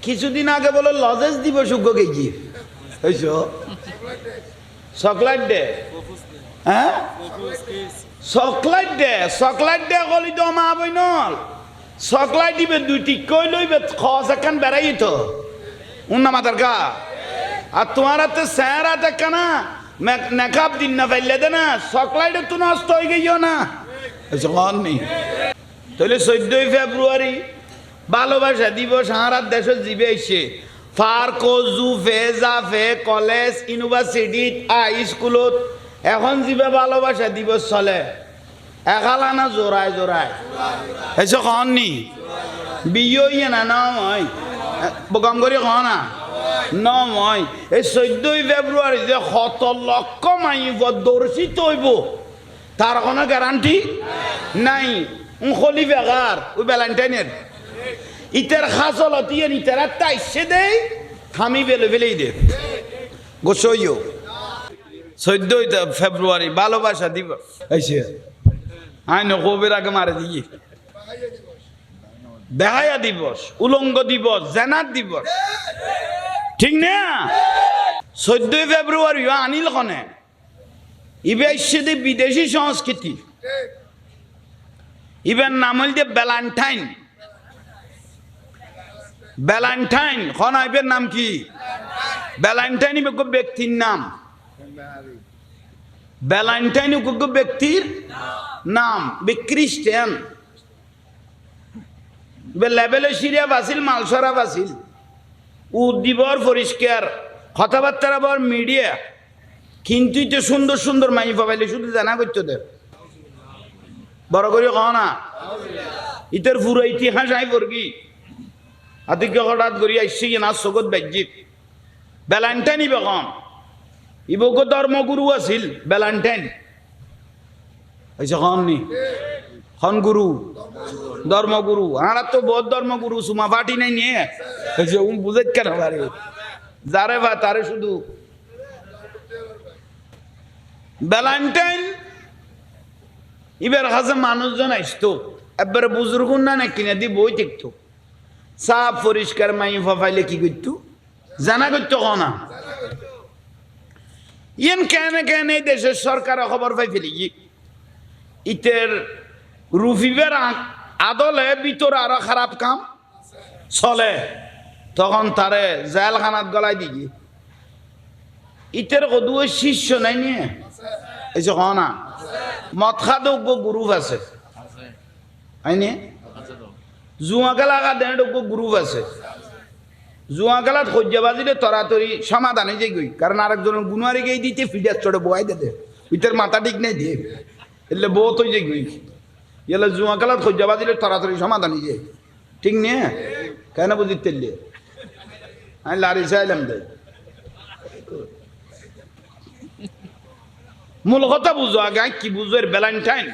কিছুদিন আগে বলো লজেস দিব সুগ্য কেজি হয়েছ চকলেট দে হ্যাঁ চকলেট দে কলি তো মা বইনল চকলেট দিবে দুইটি কই লইবে খস এখান বেড়াই তো উন্না মাতার গা আর তোমার হাতে স্যার হাতে কানা নেকাব দিন না ফেললে দে না চকলেট তো নষ্ট হয়ে গেও না নেই তাহলে 14 ফেব্রুয়ারি ভালোবাসা দিবস সারা দেশের জিবে এসে পার্ক জু জাফে কলেজ ইউনিভার্সিটি স্কুলত এখন জিবে ভালোবাসা দিবস চলে একালা না জোড়ায় জোড়ায় এসে কন নি বিয়ে ইয়ে না নয় গম করি ক না নয় এই 14 ফেব্রুয়ারি যে 7 লক্ষ মাইব দর্শিত হইব তার কোনো গ্যারান্টি নাই খলি বেগার ওই ভ্যালেন্টাইনের ইতার খাসলত ইয়ে ইতার তাইসে দেই থামি বেলে ফেলেই দে গোসইও 14 ফেব্রুয়ারি ভালোবাসা দিবস আইছে আইন কবির আগে মারে দিয়ে বেহায়া দিবস উলঙ্গ দিবস জেনার দিবস ঠিক না 14 ফেব্রুয়ারি আনিল কনে ইবে আইসে দে বিদেশি সংস্কৃতি ইবেন নাম হইল যে ভ্যালেন্টাইন ভ্যালেন্টাইন খন আইবের নাম কি ভ্যালেন্টাইন ব্যক্তির নাম ভ্যালেন্টাইন ব্যক্তির নাম খ্রিস্টান লেভেলে সিরিয়া বাসিল মালসরা বাসিল উদ্দীবর পরিষ্কার কথাবার্তা আবার মিডিয়া কিন্তু তো সুন্দর সুন্দর মাই পাবাইলে শুধু জানা করতো দের বড় করে কহ না ইতার পুরো ইতিহাস আই পড়বি আদিকে হঠাৎ করি আসছি না সগত বাজ্যিত ভ্যালেন্টাইন ইবে কম ইবক ধর্মগুরু আছিল ভ্যালেন্টাইন আচ্ছা কম নি খন গুরু ধর্মগুরু আর তো বহুত ধর্মগুরু সুমা ফাটি নাই নিয়ে বুঝে কেন পারে যারে বা তারে শুধু ভ্যালেন্টাইন ইবার কাছে মানুষজন আসতো একবারে বুজুর্গ না কিনে দি বই দেখতো সাফ পরিষ্কার মাই ফাইলে কি করতো জানা করতো না ইয়েন কেন কেন এই দেশের সরকার খবর পাই ফেলি ইতের রুফিবের আদলে ভিতরে আরো খারাপ কাম চলে তখন তারে জেলখানাত গলাই দিই ইতের কদু শিষ্য নাই নিয়ে এই যে না মদ খাদক গ্রুপ আছে হয়নি জুয়া খেলা দেড় গ্রুপ আছে জুয়া খেলাত সহ্য বাজিলে তরাতরি সমাধান হয়ে যাই কারণ আরেকজনের গুণারি গিয়ে দিতে ফিডার চড়ে বয়াই দে ইটার মাথা ঠিক নেই দিয়ে এলে বহুত হয়ে যাই এলে জুয়া খেলাত সহ্য বাজিলে তরাতরি সমাধান হয়ে যায় ঠিক নিয়ে কেন বুঝি তেলে আমি লারি চাইলাম দে মূল কথা বুঝো আগে কি বুঝো এর ভ্যালেন্টাইন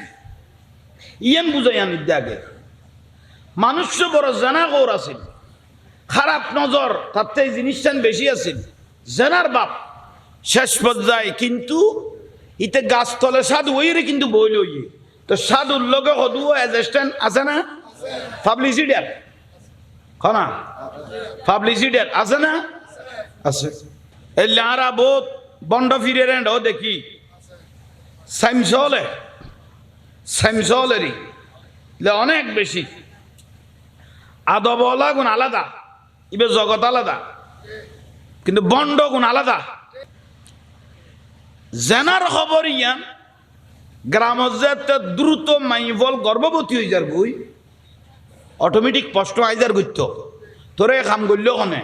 ইয়েন বুঝাই আনি আগে মানুষ বড় জানা কৌর আছিল খারাপ নজর তাতে এই জিনিসটা বেশি আছিল জানার বাপ শেষ পর্যায়ে কিন্তু ইতে গাছতলে সাধু ওইরে কিন্তু বই লই তো সাধুর লগে হদু অ্যাসিস্ট্যান্ট আছে না পাবলিসিটার খনা পাবলিসিটার আছে না আছে এই লারা বহুত বন্ড ফিরে রেন্ড দেখি সাইমসলেরই অনেক বেশি আদবলা গুণ আলাদা ইবে জগৎ আলাদা কিন্তু বন্ড গুণ আলাদা জেনার খবর ইয়ান গ্রামত যে দ্রুত মাইভল গর্ভবতী হয়ে যার গই অটোমেটিক প্রশ্ন আইজার গইত তোরে কাম করলেও কনে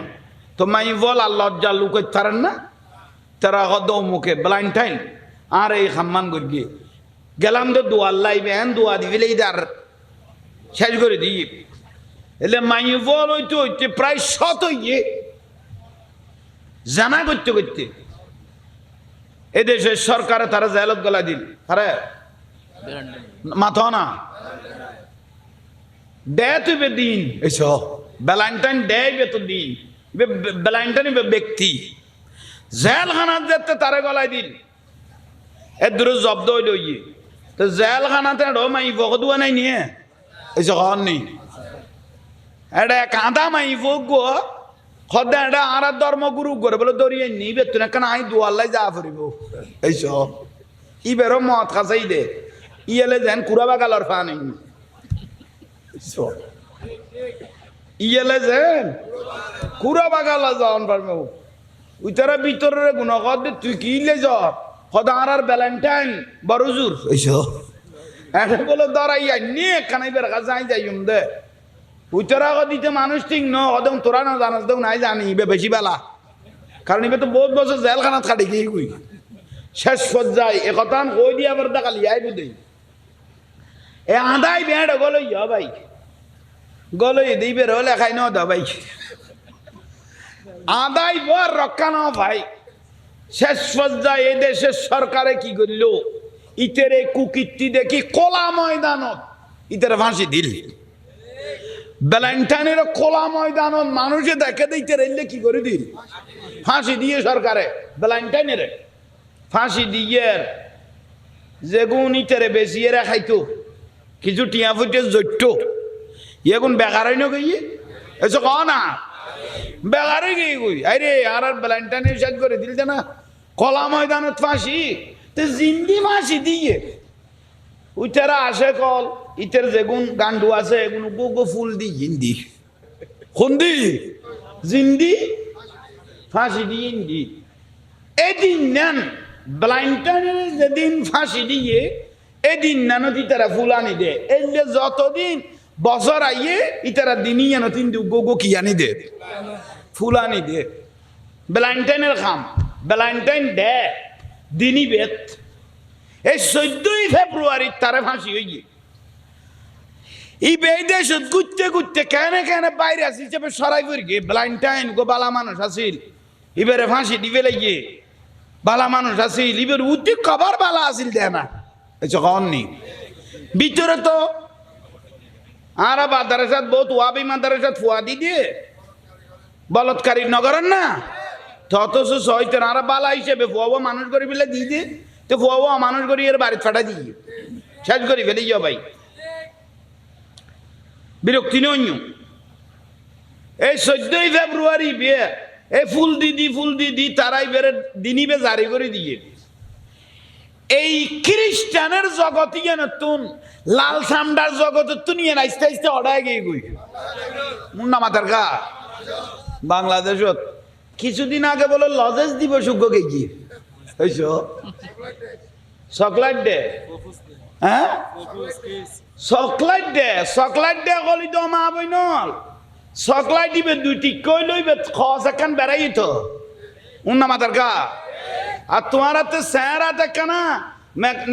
তো মাইভল আল্লাহ যা লুকাই পারেন না তারা হদ মুখে ভ্যালেন্টাইন আর এই খাম্মান করি গেলাম তো দোয়ার লাইবে হ্যাঁ দোয়া দিবিলেই তার শেষ করে দিই এলে মাইভল হইতে হইতে প্রায় 100 হইয়ে জানা করতে করতে এদেশের সরকারে তারা জেলত গলা দিল আরে মাথা না দে তুই দিন এস ভ্যালেন্টাইন ডে তো দিন ভ্যালেন্টাইন ব্যক্তি জেলখানাত যেতে তারে গলায় দিল এর দূরে জব্দ হইল ইয়ে তো জেলখানাতে মাই বকদুয়া নাই নিয়ে এসে ঘর নেই এটা কাঁদা মাই গো খদা এটা আর ধর্মগুরু করে বলে দরিয়ে নিবে তুই কেন আই দুয়াল্লাই যা ফুরিব এইসব ইবেরও মত খাসাই দে ইয়েলে যেন কুড়া বাগালর ফান ইয়েলে যেন কুড়া বাগালা যাওয়ান পারবে উইতারা ভিতরের গুণগত তুই কি লে যা খদা আর ভ্যালেন্টাইন বড় জোর এইসব এটা বলে দরাইয়া নিয়ে কানাই বের কাছে আই যাইম দে উইতারা দিতে মানুষ ঠিক ন ওদম তোরা না জানাস দেও নাই জানি ইবে বেশি বেলা কারণ ইবে তো বহুত বছর জেলখানাত খাটি গিয়ে কই শেষ পর্যায়ে এ কথা কই দিয়া আবার দেখালি আই বুঝি এ আদাই বেড় গলো ইয়া ভাই গলো দিবে রলে খাই ন দা ভাই আদাই বর রক্ষা ন ভাই শেষ পর্যায়ে এই দেশের সরকারে কি করল ইতেরে কুকীর্তি দেখি কোলা ময়দানত ইতেরে ফাঁসি দিল ভ্যালেন্টাইনের খোলা ময়দানত মানুষে দেখে দিতে রেললে কি করে দিল ফাঁসি দিয়ে সরকারে ভ্যালেন্টাইনের ফাঁসি দিয়ে যেগুন ইতেরে বেশি এরা খাইতো কিছু টিয়া ফুটে জৈট এখন বেকার ন গিয়ে এসব ক না বেকারে গিয়ে গই আরে আর ভ্যালেন্টাইনের সাজ করে দিল না খোলা ময়দানত ফাঁসি তো জিন্দি ফাঁসি দিয়ে উইটারা আসে কল ইতের যেগুন গান্ডু আছে এগুন গো ফুল দি হিন্দি খুন্দি জিন্দি ফাঁসি দি হিন্দি এদিন নেন ব্লাইন্টানের যেদিন ফাঁসি দিয়ে এদিন নেন ইতারা ফুল আনি দে এলে যতদিন বছর আইয়ে ইতারা দিনই এন তিন গো কি আনি দে ফুল আনি দে ব্লাইন্টাইনের খাম ব্লাইন্টাইন দে দিনই বেত এই 14ই ফেব্রুয়ারি তারে ফাঁসি হয়ে গিয়ে এই বেদেশ ঘুরতে ঘুরতে কেন কেন বাইরে আসি হিসেবে সরাই করে গিয়ে ভ্যালেন্টাইন গো বালা মানুষ আসিল এবারে ফাঁসি দিবে লাগিয়ে বালা মানুষ আসিল এবার উদ্দি কবার বালা আসিল দেয় না যখন নি ভিতরে তো আর মাদ্রাসাত বহুত ওয়াবি মাদ্রাসাত ফুয়াদি দিয়ে বলৎকারী নগরের না অথচ সহিতেন আর বালা হিসেবে ফুয়াবো মানুষ করে বিলে দিয়ে দিয়ে তো ফুয়াবো মানুষ করি এর বাড়ি ফাটা দিয়ে শেষ করি ফেলে যাও ভাই বিরক্তি নয় এই 14ই ফেব্রুয়ারি বিয়ে এই ফুল দিদি তারাই বেড়ে দিনিবে জারি করে দিয়ে এই খ্রিস্টানের জগতে নতুন লাল সামডার জগত নিয়ে আস্তে আস্তে অর্ডার গিয়ে গই মুন্না মাথার গা বাংলাদেশত কিছুদিন আগে বলে লজেস দিবস উগ্গকে গিয়ে হয়েছ চকলেট দে হ্যাঁ চকলেট দে গলি তো মা বই নল চকলেট দিবে দুইটি কই লইবে খস এখান বেড়াই তো উন্না মাথার গা আর তোমার হাতে স্যার হাতে কেনা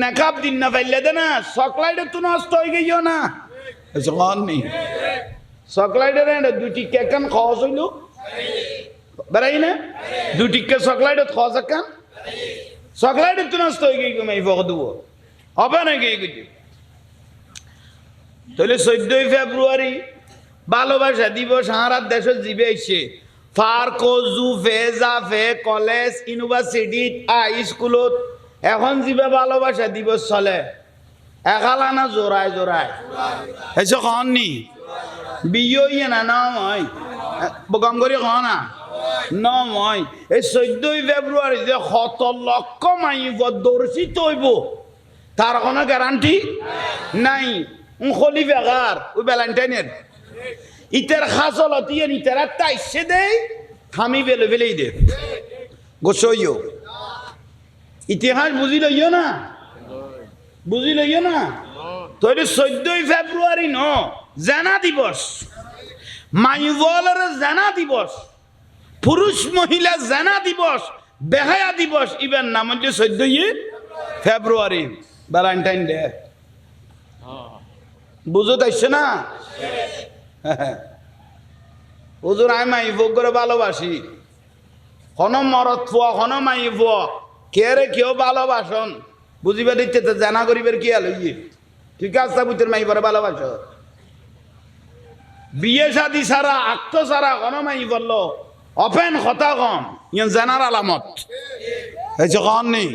নেকাব দিন না ফেললে দে না চকলেটে তো নষ্ট হয়ে গেও না নি চকলেটের দুইটি কেকান খস হইল বেড়াই না দুইটি কে চকলেটে খস এখান চকলেটে তো নষ্ট হয়ে গেই মাই ফক দেবো হবে না গিয়ে কিছু তাহলে 14ই ফেব্রুয়ারি ভালোবাসা দিবস সারা দেশের জিবে এসে পার্ক জু ফে কলেজ ইউনিভার্সিটি স্কুলত এখন জিবে ভালোবাসা দিবস চলে একালা না জোড়ায় এসে কন নি বিয়ে ইয়ে না নয় গম করি ক না নয় এই 14ই ফেব্রুয়ারি যে 7 লক্ষ মাইব দর্শিত হইব তার কোনো গ্যারান্টি নাই খলি বেগার ওই ভ্যালেন্টাইনের ইতার খাসলত ইয়ে ইতারা তাইসে দেয় খামি বেলে ফেলেই দে গোসইও ইতিহাস বুঝি লইও না তৈরি 14ই ফেব্রুয়ারি ন জানা দিবস মাইবলের জানা দিবস পুরুষ মহিলা জানা দিবস বেহায়া দিবস ইবেন নাম হচ্ছে 14ই ফেব্রুয়ারি ভ্যালেন্টাইন ডে বুঝো তাইছে না হুজুর আমি মাই ভোগ করে ভালোবাসি কোনো মরত ফুয়া কোনো মাই ফুয়া কে রে কেউ ভালোবাসন বুঝিবে দিচ্ছে তো জানা করিবের কি আলো ইয়ে ঠিক আছে বুঝতে মাই পরে ভালোবাস বিয়ে শাদি সারা আক্ত সারা কোনো মাই বললো অপেন কথা কম ইয়ে জানার আলামত হয়েছে কন নেই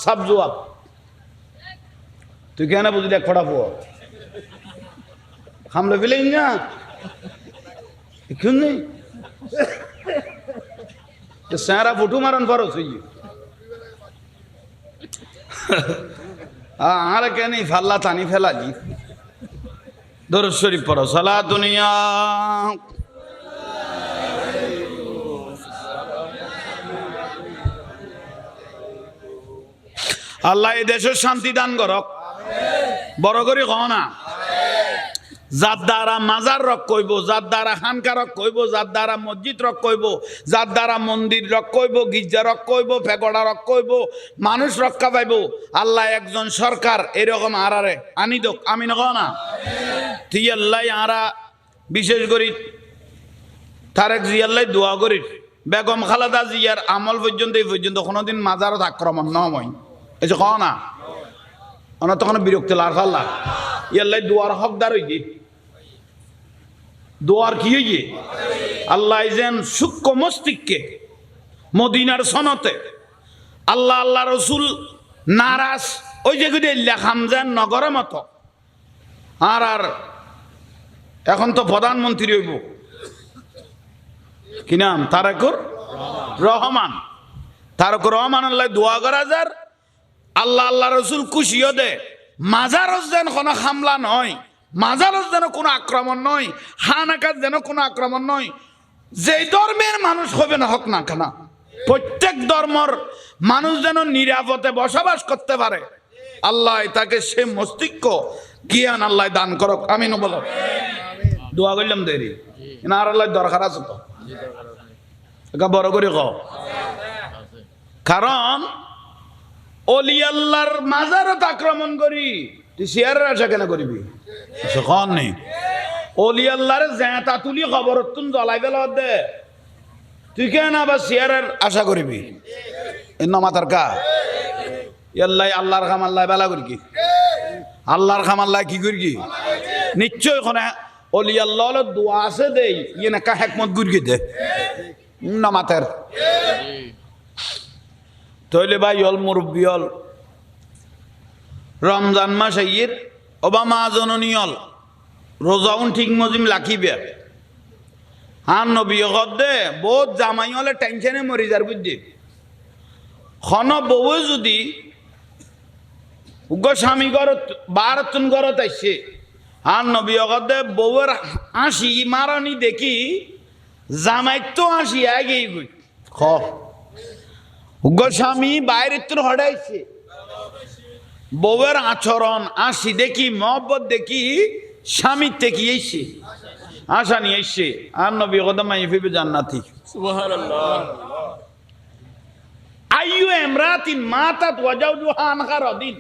সব জবাব তুই কেন বুঝলি এক ফটা ফুয়া খামলে ফেলে না নেই স্যারা ফুটু মারন ফরস হই আর কেন ফাল্লা টানি ফেলা জি দরুদ শরীফ পড়ো সালাতুনিয়া আল্লাহ এই দেশের শান্তি দান করক বড় করে কহ না যার দ্বারা মাজার রক কইব যার দ্বারা খানকা রক কইব যার দ্বারা মসজিদ রক কইব যার দ্বারা মন্দির রক কইব গির্জা রক কইব ফেগড়া রক কইব মানুষ রক্ষা পাইব আল্লাহ একজন সরকার এরকম আরারে আনি দোক আমি নক না তুই আল্লাহ আরা বিশেষ করি তারেক জিয়াল্লাই দোয়া করি বেগম খালেদা জিয়ার আমল পর্যন্ত এই পর্যন্ত কোনোদিন মাজারত আক্রমণ নয় এই যে কহ না ওনার তখন বিরক্ত লার ফাল্লা ইয়াল্লাই দোয়ার হকদার হইয়ে দোয়ার কি হইয়ে আল্লাহ যেন সূক্ষ্ম মস্তিষ্কে মদিনার সনতে আল্লাহ আল্লাহ রসুল নারাজ ওই যে লেখাম যেন নগরের মতো আর এখন তো প্রধানমন্ত্রী হইব কি নাম তারেকুর রহমান তারেকুর রহমান আল্লাহ দোয়া করা যার আল্লাহ আল্লাহ রসুল খুশিও দে মাজারত যেন কোনো হামলা নয় মাজারত যেন কোনো আক্রমণ নয় হানাকাত যেন কোনো আক্রমণ নয় যেই ধর্মের মানুষ হবে না হোক না কেন প্রত্যেক ধর্মর মানুষ যেন নিরাপদে বসবাস করতে পারে আল্লাহ তাকে সে মস্তিষ্ক জ্ঞান আল্লাহ দান করক আমিন বলো দোয়া করলাম দেরি না আর আল্লাহ দরকার আছে তো এটা বড় করে কও কারণ অলি আল্লাহর মাজারত আক্রমণ করি তুই শেয়ারের আশা কেন করবি কন নেই অলি আল্লাহর জেঁতা তুলি খবর তুন জ্বলাই ফেল দে তুই কেন আবার শেয়ারের আশা করবি এর নমাতার কা আল্লাহ আল্লাহর খাম আল্লাহ বেলা করি কি আল্লাহর খাম আল্লাহ কি করি কি নিশ্চয় ওখানে অলি আল্লাহ দোয়া আছে দেই ইয়ে না কা হেকমত গুরগি দে নমাতের তৈলে ভাই হল মুরব্বী হল রমজান মাস আইয়ের অবা মা জননী হল রোজাউন ঠিক মজিম লাখিবে হান নবী দে বহুত জামাই হলে টেনশনে মরি যার বুঝছি খন বউ যদি উগ্র স্বামী ঘরত বারতুন ঘরত আইসে হান নবী দে বউয়ের হাসি মারানি দেখি জামাই তো হাসি আগেই গই খ গোস্বামী বাইরে তোর হড়াইছে বউয়ের আচরণ আসি দেখি মহব্বত দেখি স্বামী থেকে এসে আশা নিয়ে এসে আর নবী কদমাই ফিবে জান্নাতি সুবহানাল্লাহ আইয়ু ইমরাতিন মাতাত ওয়াজাউজুহা আনহা রাদিন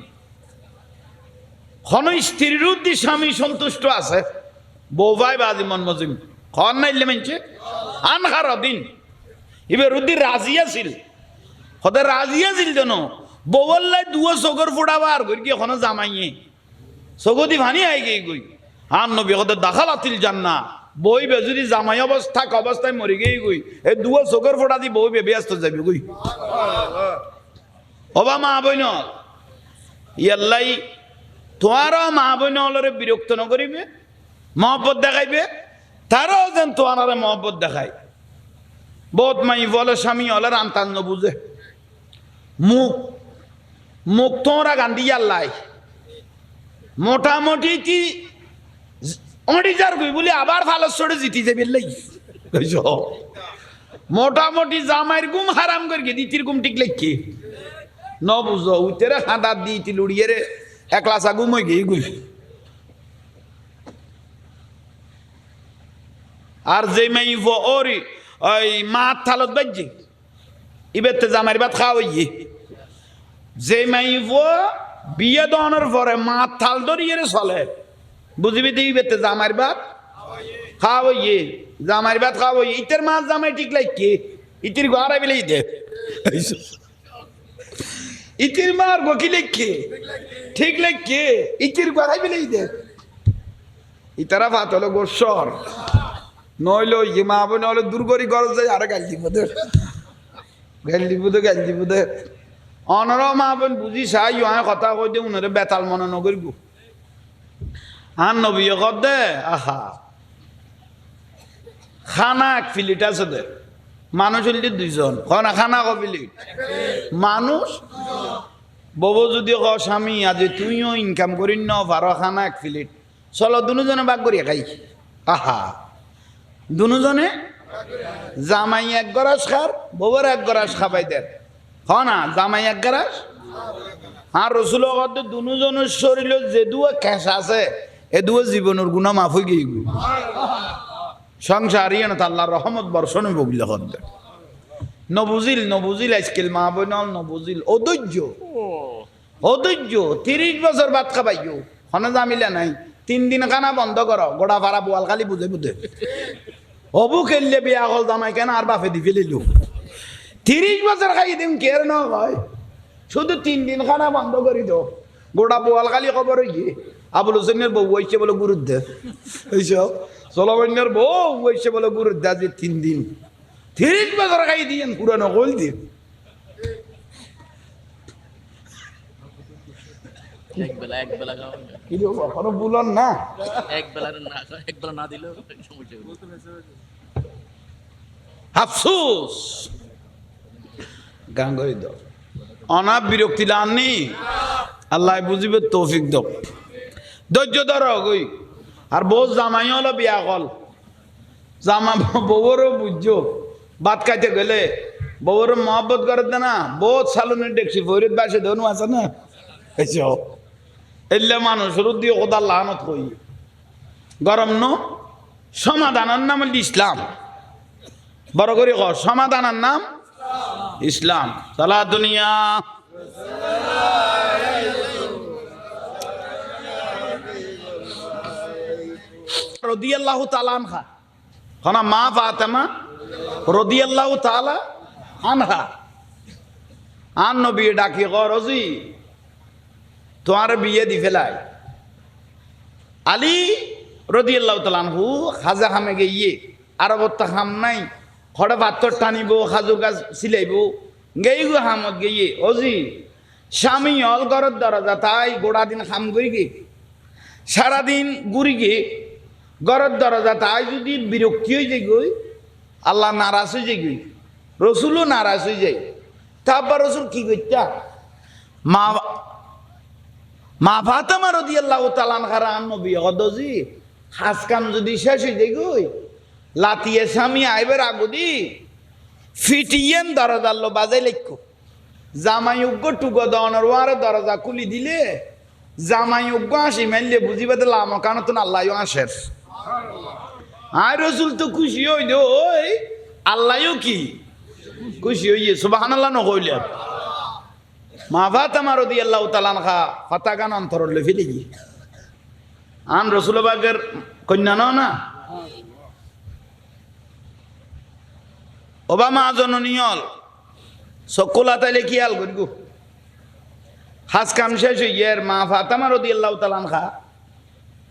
কোন স্ত্রীর উদ্দি স্বামী সন্তুষ্ট আছে বউ ভাই বাজি মন মজিম খন নাইলে মানছে আনহা রাদিন ইবে রুদ্দি রাজি আছিল হতে রাজিয়া ছিল যেন বউল্লাই দুয়ো চোখর ফুটাবার গই কি এখনো জামাইয়ে চৌগতি ভানি আই গই গই আর নবী হতে দাখাল আতিল জান্না বই বে যদি জামাই অবস্থায় মরি গই গই এই দুয়ো চোখর ফুটা দি বই বে ব্যস্ত যাবি গই অবা মা বইন ইয়াল্লাই তোমারও মা বইন হলরে বিরক্ত নকরিবে মহব্বত দেখাইবে তারাও যেন তোমারে মহব্বত দেখায় বহুত মাই বলে স্বামী হলে রান্তান বুঝে মুখ তোমরা গান্ধী আল্লাহ মোটামুটি কি অডিজার গই বলি আবার ভালো চড়ে জিতি যাবে মোটামুটি জামাইয়ের গুম হারাম করি দিতির গুম ঠিক লেখি ন বুঝো উতেরে হাঁদার দিতি লুড়িয়ে রে একলাসা গুম হয়ে গিয়ে গুই আর যে মাই ওরি ওই মাত থালত বাজ্যে ইবেতে জামাইয়ের ভাত খাওয়া হইয়ে যে মাইব বিয়ে দনের পরে মাত থাল ধরিয়ে চলে বুঝবি তো ইবেতে জামাইয়ের ভাত খাওয়া হইয়ে জামাইয়ের ভাত খাওয়া হইয়ে ইতের মাছ জামাই ঠিক লাগে ইতির ঘরে বেলেই দে ইতির মার গকি লেখে ঠিক লেখে ইতির ঘরে বেলেই দে ইতারা ভাত হলো গোসর নইলো ইয়ে মা বোন হলো দুর্গরি গরজ যায় আরে গাল দিব দে গাল দিব দে অনর মা বোন বুঝি চাই কথা কই দে উনরে বেতাল মনে নকরিব আর নবী কর দে আহা খানা 1 প্লেট আছে দে মানুষ হইলে 2 জন খানা খানা ক প্লেট মানুষ বউ যদি ক স্বামী আজ তুইও ইনকাম করিন ন পারো খানা 1 প্লেট চলো দুজনে ভাগ করিয়া খাই আহা দুজনে জামাই 1 গরাস খার বউর 1 গরাস খাবাই দেন না জামাই 1 গরাস আর রসুল দুজনের শরীর যে দুয়া ক্যাশ আছে এ দুয়া জীবনের গুণা মাফ হয়ে গিয়ে সংসার ইয়ে না আল্লাহর রহমত বর্ষণ হইব বলে করতে নবুজিল আজকাল মা বইনল নবুজিল অধৈর্য 30 বছর ভাত খাবাইও হনে জামিলা নাই 3 দিন খানা বন্ধ করো গোড়া ভাড়া বোয়াল খালি বুঝে হবু খেললে বিয়া হল জামাই কেন আর বাপে দি ফেলিলু 30 বছর খাই দিন কের ন হয় শুধু 3 দিন খানা বন্ধ করি দো গোটা বোয়াল খালি খবর গিয়ে আবুল হোসেনের বউ হয়েছে বলে গুরুদ্দে এইসব চলবন্যার বউ হয়েছে বলে গুরুদ্দে আজ 3 দিন 30 বছর খাই দিয়েন পুরানো কল দিন এক বেলা খাওয়া কি কখনো বলন না এক বেলা না দিলেও সমস্যা আফসোস গাঙ্গরি দাও অনাপ বিরক্তি লাননি আল্লাহ বুঝিবে তৌফিক দাও ধৈর্য ধরো গই আর বউ জামাই হলো বিয়া কল জামা বউরও বুঝছো ভাত খাইতে গেলে বউর মহব্বত করে দে না বহুত সালুনের দেখছি ফরিদ বাসে ধনু আছে না এইসব এলে মানুষের দিয়ে কোদার লানত কই গরম ন সমাধানের নাম হল ইসলাম বড় করে ক সমাধানের নাম ইসলাম সালা দুনিয়া রাদিয়াল্লাহু তাআলা আনহা হনা মা ফাতেমা রাদিয়াল্লাহু তাআলা আনহা আন নবী ডাকি ক রজি তোমার বিয়ে দি ফেলাই আলী রাদিয়াল্লাহু তাআলা আনহু খাজা খামে গিয়ে আরবত খাম নাই খড়ে পাত্তর টানিব খাজু গাছ সিলাইব গেই গো হামত গিয়ে অজি স্বামী হল ঘরের দরজা তাই গোড়া দিন খাম গই গে সারাদিন গুড়ি গে ঘরের দরজা তাই যদি বিরক্তি হয়ে যায় গই আল্লাহ নারাজ হয়ে যায় গই রসুলও নারাজ হয়ে যায় তারপর রসুল কি করতা মা ফাতেমা রাদিয়াল্লাহু তাআলা আনহার নবী হদজি হাজ কাম যদি শেষ হয়ে যায় গই লাতিয়ে স্বামী আইবার আগুদি ফিটিয়েন দরজার লো বাজাই লেখো জামাই উগ্র টুকো দনের ওয়ারে দরজা খুলি দিলে জামাই উগ্র আসি মেললে বুঝিবে দিল আমার কারণ তো আল্লাহ আসের আর রসুল তো খুশি হই দে ওই আল্লাহও কি খুশি হইয়ে সুবহানাল্লাহ নকইলে মা ফাতেমা রাদিয়াল্লাহু তাআলা আনহা ফাতাগান অন্তরলে ফেলে গিয়ে আন রসুল বাগের কন্যা না ওবামা জননীয়ল সকলা তাইলে খেয়াল করিব হাজ কাম শেষ হইয়ের মা ফাতেমা রাদিয়াল্লাহু তাআলা আনহা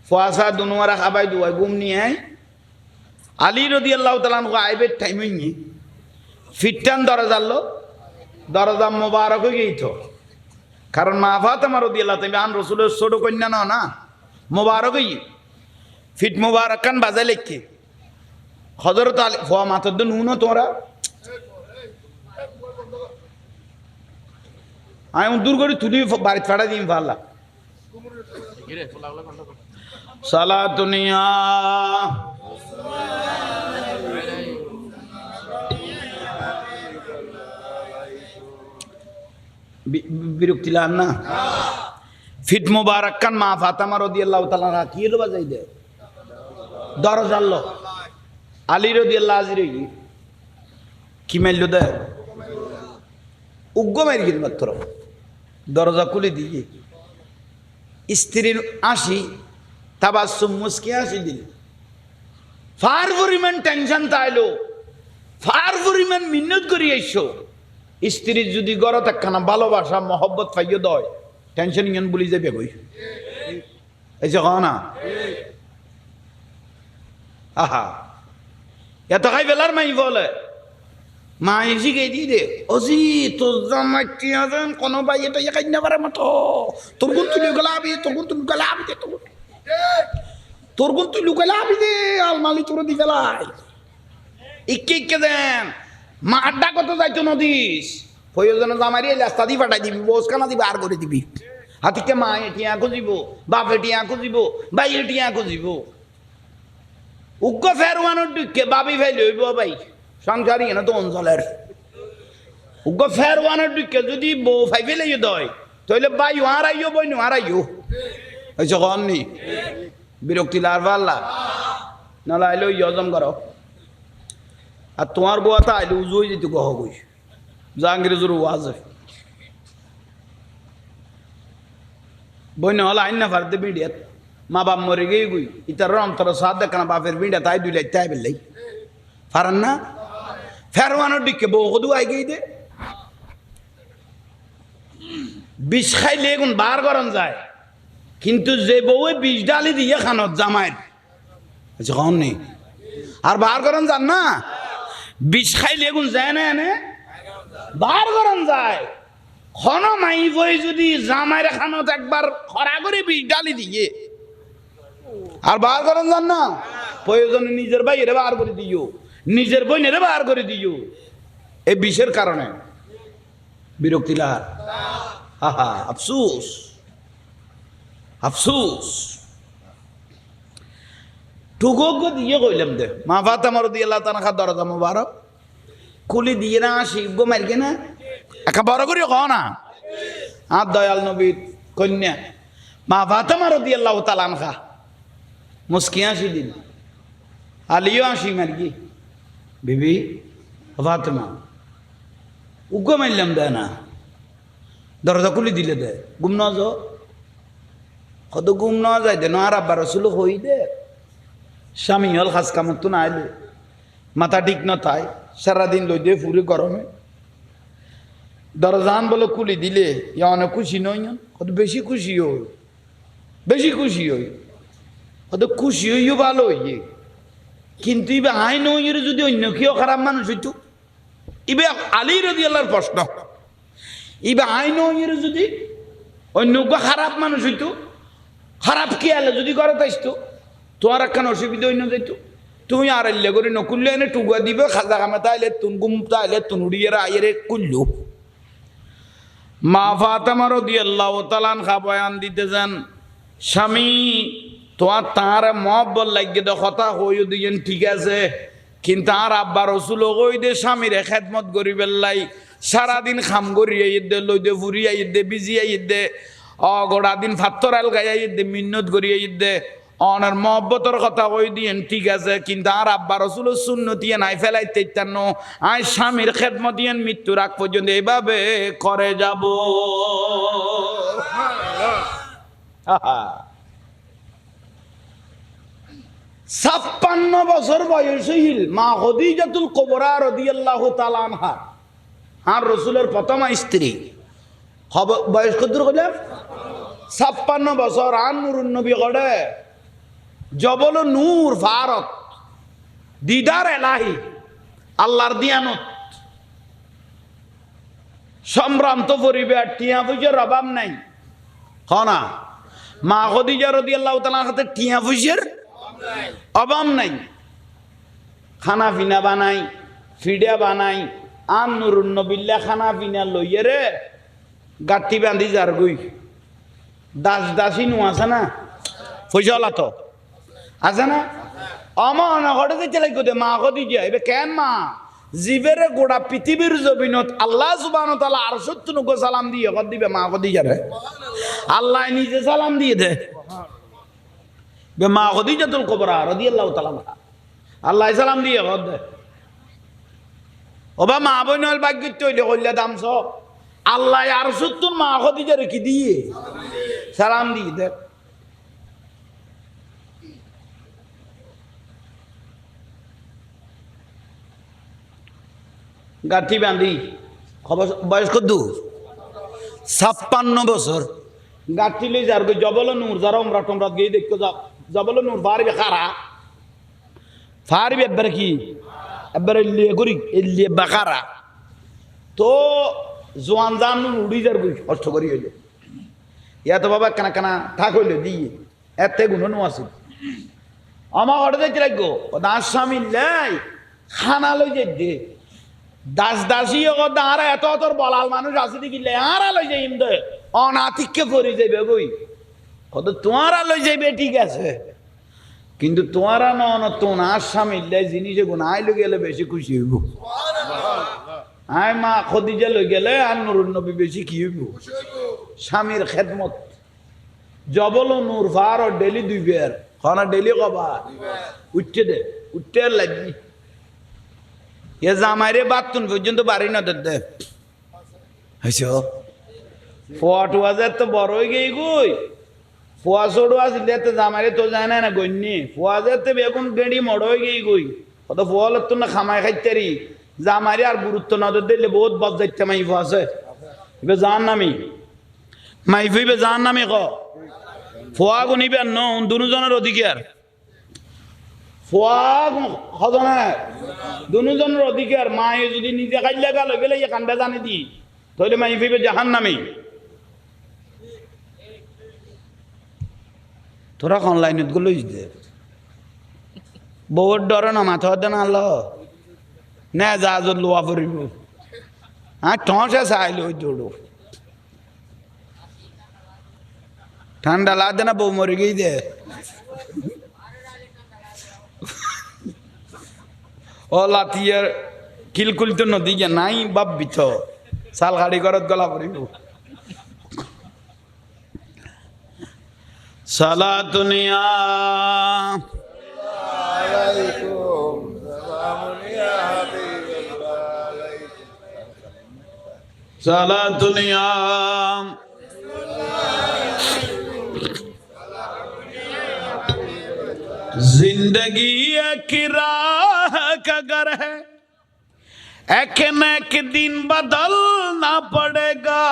ফুয়াসা দুনুয়ারা খাবাই দুয়াই ঘুম নিয়ে আলী রাদিয়াল্লাহু তাআলা আনহু আইবের টাইম হইনি ফিটটান দরজা মোবারক হয়ে গেইত কারণ মা ফাতেমা রাদিয়াল্লাহু তাআলা আন রসুলের ছোট কন্যা না মোবারক হই ফিট মোবারক কান বাজাই লেখে হযরত আলী ফুয়া মাতর দিন নুন তোরা আমি দূর করে তুলি বাড়ি ফাড়া দিই ভাল্লা সালা দুনিয়া বিরক্তি লান না ফিট মুবারক কান মা ফাতেমা রাদিয়াল্লাহু তাআলা আনহা কি এলো বাজাই দে দরজাল আলী রাদিয়াল্লাহু আজিরে কি মাইলো দে উগ্র মারি গেল মাত্র দরজা খুলে দিয়ে স্ত্রীর আসি তাবাসসুম মুস্কি আসি দিল ফার পরিমাণ টেনশন তাইলো ফার পরিমাণ মিন্নত করি আইসো স্ত্রীর যদি গড়ত একখানা ভালোবাসা মহব্বত পাইয়ে দয় টেনশন ইয়ান বলি যাবে কই এই যে না আহা এত খাই বেলার মাই বলে মা এসে গিয়ে দিয়ে দে অজি তোর জামাই কি আছেন কোনো ভাই এটা খাই না পারে মতো তোর গুণ তুই গেলাবি তোর গুণ তুই গেলাবি দে তোর গুণ তুই লুকালাবি দে আলমালি তোর দি গেলাই ইকে দেন মা আড্ডা কত যাইতো নদীস প্রয়োজনে জামারি রাস্তা দিয়ে পাঠাই দিবি বোসখানা দিবি আর করে দিবি হাতিকে মা এটিয়া খুঁজিব বাপ এটিয়া খুঁজিব ভাই এটিয়া খুঁজিব উগ্র ফেরওয়ানোর দিকে বাবি ফেলে হইব ভাই সংসারই না তো অঞ্চলের উগ্র ফেরওয়ানোর দিকে যদি বউ ফাই ফেলে দয় তাহলে ভাই হারাইও বই নো হারাইও হয়েছে কননি বিরক্তি লার পাল্লা নাহলে আইলে ইয়জম করো আর তোমার গোয়াতে আইলে উজু হয়ে যেত কহ গই জাহাঙ্গীর ওয়াজ বই নহলে আইন না পারতে বিডিয়াত মা বাপ মরে গিয়ে গুই ইতার অন্তর সাদ দেখ না বাপের বিডিয়া তাই দুই লাইতে আই বেলাই পারান না ফেরওয়ানোর দিকে বউ কদু আই গিয়ে দে বিষ খাইলে এখন বার গরম যায় কিন্তু যে বউয়ে বিষ ডালি দিয়ে খানত জামাইয়ের যখন নেই আর বার গরম যান না বিষ খাইলে এখন যায় না এনে বার গরম যায় খন মাই বই যদি জামাইয়ের খানত একবার খরা করে বিষ ডালি দিয়ে আর বার গরম যান না প্রয়োজনে নিজের ভাইয়ের বার করে দিও নিজের বোনের বার করে দিও এই বিষের কারণে বিরক্তি লার আহা আফসোস আফসোস টুকুক দিয়ে কইলাম দে মা ফাতেমা রাদিয়াল্লাহু তাআলা খা দরজা মুবারক খুলি দিয়ে না শিব মারকে না একা বড় করে কও না আর দয়াল নবী কন্যা মা ফাতেমা রাদিয়াল্লাহু তাআলা আনহা মুস্কিয়া সি দিন আলিও আসি মারকি বিবি ফাতেমা উগ্র মারলাম দে না দরজা খুলি দিলে দে গুম ন যাও কত গুম ন যায় দে আর আব্বা রসুল হই দে স্বামী হল খাস কামত তো না আইলে মাথা ঠিক ন থাই সারাদিন লই দিয়ে ফুরে গরমে দরজান বলে খুলি দিলে ইয়া অনেক খুশি নই কত বেশি খুশি হই বেশি খুশি হই কত খুশি হইও ভালো হইয়ে কিন্তু ইবে আই নই যদি অন্য কেউ খারাপ মানুষ হইতো ইবে আলী রাদিয়াল্লাহর প্রশ্ন ইবে আই নই যদি অন্য খারাপ মানুষ হইতো খারাপ কি আলে যদি ঘরে আসতো তোমার একখান অসুবিধা অন্য যেত তুমি আর এলে করে নকুললে এনে টুকা দিবে খাজা কামে তাইলে তুন গুম তাইলে তুন উড়িয়ে আইরে কুল্লু মা ফাতেমা রাদিয়াল্লাহু তাআলা আনহা বয়ান দিতে যান স্বামী তোমার তার মহব্বত লাগিয়ে দে কথা হইও দিয়েন ঠিক আছে কিন্তু আর আব্বা রসুল কই দে স্বামীরে খেদমত করি বেল্লাই সারাদিন খাম করিয়ে দে লই দে ফুরিয়ে দে বিজিয়ে দে অগড়া দিন ফাত্তর আল গাইয়ে দে মিন্নত করিয়ে দে অনার মহব্বতর কথা কই দিয়েন ঠিক আছে কিন্তু আর আব্বা রসুল সুন্নতিয়ে নাই ফেলাইতে ইত্যান্ন আই স্বামীর খেদমত দিয়েন মৃত্যুর আগ পর্যন্ত এইভাবে করে যাব 56 বছর বয়স হইল মা খাদিজাতুল কুবরা রাদিয়াল্লাহু তাআলা আনহা আর রাসূলের প্রথম স্ত্রী বয়স কত কইলাম 56 বছর আর নূরুন নবী গড়ে জবল নূর ভারত দিদার এলাহি আল্লাহর দিয়ানত সম্ভ্রান্ত পরিবার টিয়া পয়সার অভাব নাই হনা মা খাদিজা রাদিয়াল্লাহু তাআলা হাতে টিয়া পয়সার অভাব নাই খানা পিনা বানাই ফিডা বানাই আম নুরুন নবিল্লা খানা পিনা লইয়ে রে গাঁটি বান্ধি যার গই দাস দাসী নু আছে না পয়সা তো আছে না আমা অনঘটে যেতে লাগবে দে মা খাদিজা এবে কেন মা জীবেরে গোড়া পৃথিবীর জমিনত আল্লাহ সুবহানাহু ওয়া তাআলা আরশত নগো সালাম দিয়ে কত দিবে মা খাদিজা রে আল্লাহ নিজে সালাম দিয়ে দে বে মা খাদিজাতুল কুবরা রাদিয়াল্লাহু তাআলা আল্লাহ সালাম দিয়ে কত দে ওবা মা বইনল ভাগ্যত হইলে কইলা দামছ আল্লাহ আরশত মা খাদিজা রে কি দিয়ে সালাম দিয়ে দে গাঁঠি বাঁধি খবর বয়স কত 56 বছর গাঁঠি লই যার জবল নূর যারা উমরা টমরাত গিয়ে দেখতে যাও জবল নূর ফারবে খারা ফারবে একবার কি একবার লিয়ে করি লিয়ে বাকারা তো জোয়ান জান উড়ি যার গই কষ্ট করি হইলে ইয়া তো বাবা কানা কানা থাক হইলে দিয়ে এতে গুণ নো আছে আমার ঘরে যাইতে লাগবো দাস স্বামী লাই খানা লই যাই দে দাস দাসী কথা আর এত তোর বলাল মানুষ আছে দেখিলে আর লই যাইম দে অনাতিককে পরি যাইবে বই কত তোমারা লই যাইবে ঠিক আছে কিন্তু তোমারা না তোমার স্বামী জিনিসে গুনাই লই গেলে বেশি খুশি হইব আয় মা খদিজা লই গেলে আর নুরুন নবী বেশি কি হইব স্বামীর খেদমত জবল নূর ফার ডেলি দুই বের খানা ডেলি কবা উঠতে দে উঠতে লাগি এ জামাইরে বাতুন পর্যন্ত বাড়ি না দে হইছো ফোয়াটুয়াজের তো বড় হয়ে গেই গই ফোয়া ছোড়ো আসলে তো জামাইরে তো যায় না গণ্যি ফোয়াজের তো বেগুন গেড়ি মড় হয়ে গেই গই কত ফোয়াল তো না খামাই খাইতারি জামাইরে আর গুরুত্ব না দিলে বহুত বদ যাইতে মাইফ আছে এবার জান নামি মাইফ এবার জান নামি ক ফোয়া গুনিবে ন দুজনের অধিকার ফোয়া সজনে দুজনের অধিকার মায়ে যদি নিজে খাইলে গেল গেলে এখান বেজানি দি তাহলে মাই ফিবে জাহান নামি তোরা অনলাইনত গুলো দে বহুত ডর না মাথা দেন আলো না যা যত লোয়া পড়িব হ্যাঁ ঠসে চাইল ওই দৌড়ো ঠান্ডা লাগছে না বউ মরে গেই দে ও লাতিয়ার কিলকুল তো নদী গে নাই বাপ বিথ সাল গাড়ি ঘরত গলা পড়িব সালাতুনিয়া আলাইকুম সালামুনিয়া হাবিবাল্লাহ সালাতুনিয়া जिंदगी एक राह का घर है एक न एक दिन बदलना पड़ेगा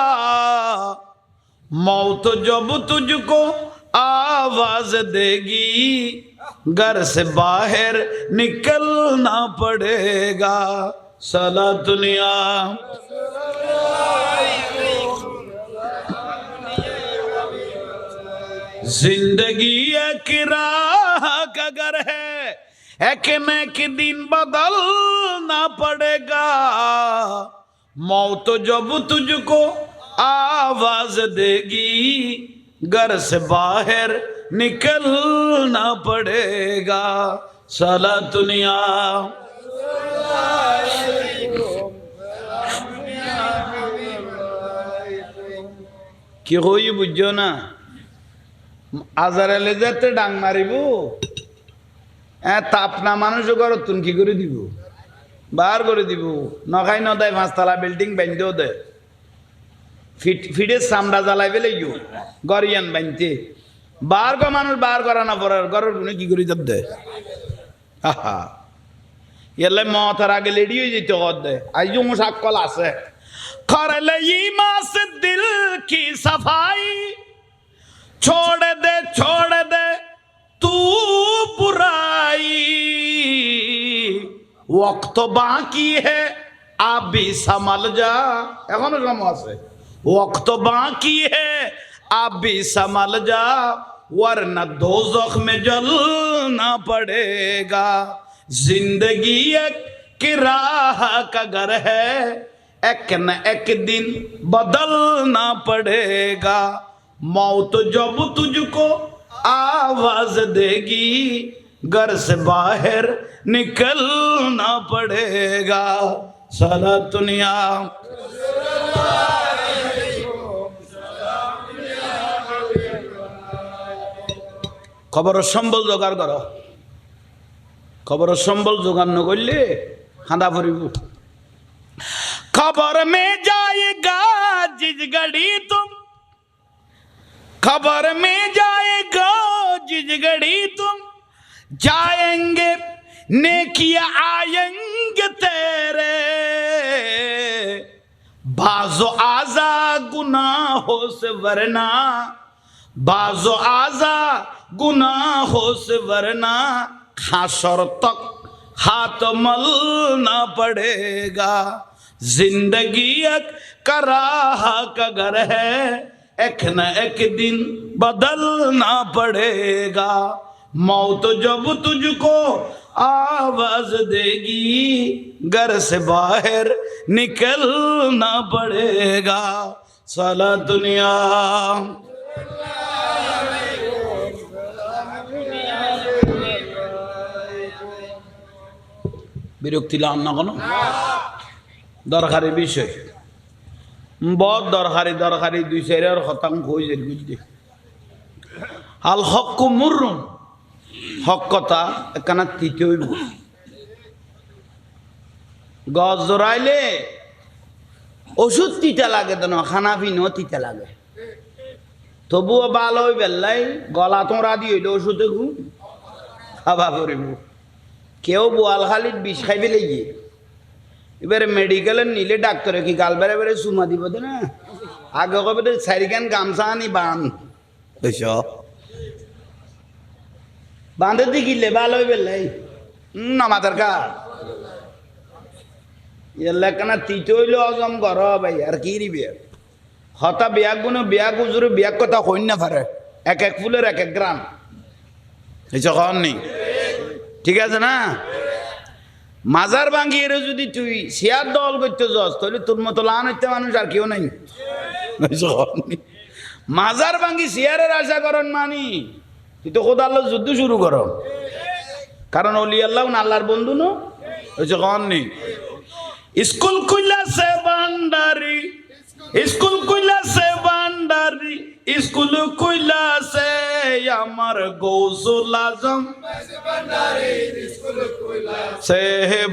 मौत जब तुझको आवाज देगी घर से बाहर निकलना पड़ेगा सला दुनिया जिंदगी एक राह का घर है एक न एक दिन बदलना पड़ेगा मौत जब तुझको आवाज देगी घर से बाहर निकलना पड़ेगा साला दुनिया কি হই বুঝছো না আজারালে যেতে ডাং মারিব তাপনা মানুষ ঘর তুন কি করে দিব বার করে দিব নখাই নদায় পাঁচতলা বিল্ডিং বাঁধতেও দেয় ফিডের চামড়া জ্বালাই পেলে গিয়ে গরিয়ান বাঁধতে বার গো মানুষ বার করা না পড়ার ঘরের গুনে কি করে যাব দেয় আহা এলে মতার আগে লেডি হয়ে যেতে কর দেয় আইজো মুসাক্কল আছে করলে ঈমান से दिल की सफाई छोड़ दे तू बुराई वक्त बाकी है आप भी संभल जा एखोनो समय আছে वक्त बाकी है आप भी संभल जा वरना दोज़ख में जलना पड़ेगा जिंदगी एक किराह का घर है एक न एक दिन बदलना पड़ेगा मौत जब तुझको आवाज देगी घर से बाहर निकलना पड़ेगा साला दुनिया खबर सम्बल जोगाड़ करो खबर सम्बल जोगाड़ न करले खाना पड़िब खबर में जाएगा जिस घड़ी तुम खबर में जाएगा जिस घड़ी तुम जाएंगे नेकिया आएंगे तेरे बाजो आजा गुनाहों से वरना बाजो आजा गुनाहों से वरना हाशर तक हाथ मलना पड़ेगा जिंदगी एक कराह का घर है एक न एक दिन बदलना पड़ेगा मौत जब तुझको आवाज देगी घर से बाहर निकलना पड़ेगा साला दुनिया বিরক্তি লাম না কোনো দরকারি বিষয় বহুত দরকারি দুই চারের শতাংশ হয়ে বুঝলি আল হক মুরুন হক কথা একখানা তিতে হইব গছ জোরাইলে ওষুধ তিতা লাগে তো না খানা পিনো তিতা লাগে তবুও ভালো হই বেল্লাই গলা তোরা দি হইলে ওষুধে ঘু খাবা করিব কেউ বোয়ালখালির বিষ খাই ফেলে গিয়ে এবারে মেডিকেলের নিলে ডাক্তারে কি গাল বেড়ে বেড়ে চুমা দিব তো না আগে কবে চারিখান গামছা আনি বান বাঁধে দি কিনলে ভালো হইবে না মাথার কা এলাকানা তিতে হইলে অজম ঘর ভাই আর কি দিবে হতা বিয়াক গুনো বিয়াক উজুরে বিয়াক কথা হইন না পারে এক এক ফুলের এক এক গ্রাম কখন নেই ঠিক আছে না মাজার ভাঙ্গিয়ে যদি তুই শেয়ার দল করতে যাস তাহলে তোর মতো লান হইতে মানুষ আর কেউ নাই মাজার ভাঙ্গি শেয়ারের আশা করেন মানি তুই তো খোদা আল্লাহ যুদ্ধ শুরু কর কারণ অলি আল্লাহ আল্লাহর বন্ধু নো কখন নেই স্কুল কইলা সে বান্ডারি স্কুল কইলা সে বান্ডারি স্কুল কইলা সে আমার গৌসুল আজম সে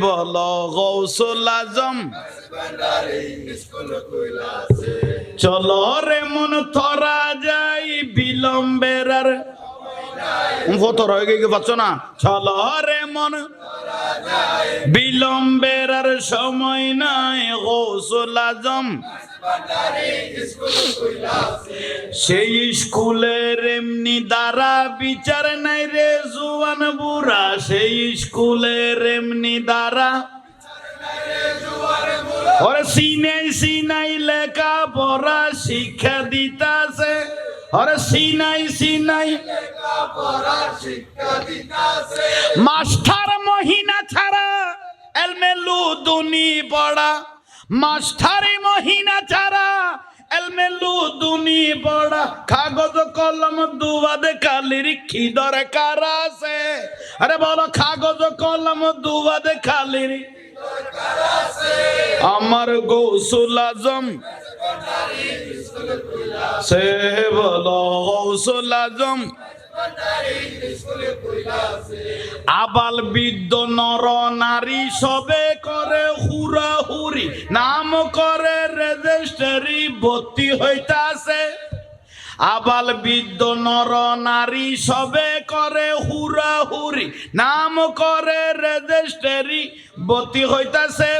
বল গৌসুল আজম চলো রে মন থরা যাই বিলম্বের আর ফটো রয়ে গিয়ে পাচ্ছ না চলো রে মন বিলম্বের আর সময় নাই গৌসুল আজম সেই স্কুলের এমনি দ্বারা বিচার নাই রে জুয়ান বুড়া সেই স্কুলের এমনি দ্বারা ওরে সিনাই সিনাই লেখা পড়া শিক্ষা দিতাছে ওরে সিনাই সিনাই মাস্টার মহিনা ছাড়া এলমেলু দুনি পড়া মাস্টারি মহিনা ছাড়া এলমেলু দুনি পড়া কাগজ কলম দুয়াদ কালির কি দরকার আছে আরে বলো কাগজ কলম দুয়াদ কালির আমার গৌসুল আজম সে বলো গৌসুল আজম আবাল বৃদ্ধ নর নারী সবে করে হুরাহুরি নাম করে রেজিস্ট্রি ভর্তি হইতাছে আবাল বৃদ্ধ নর নারী সবে করে হুরাহুরি নাম করে রেজিস্ট্রি ভর্তি হইতাছে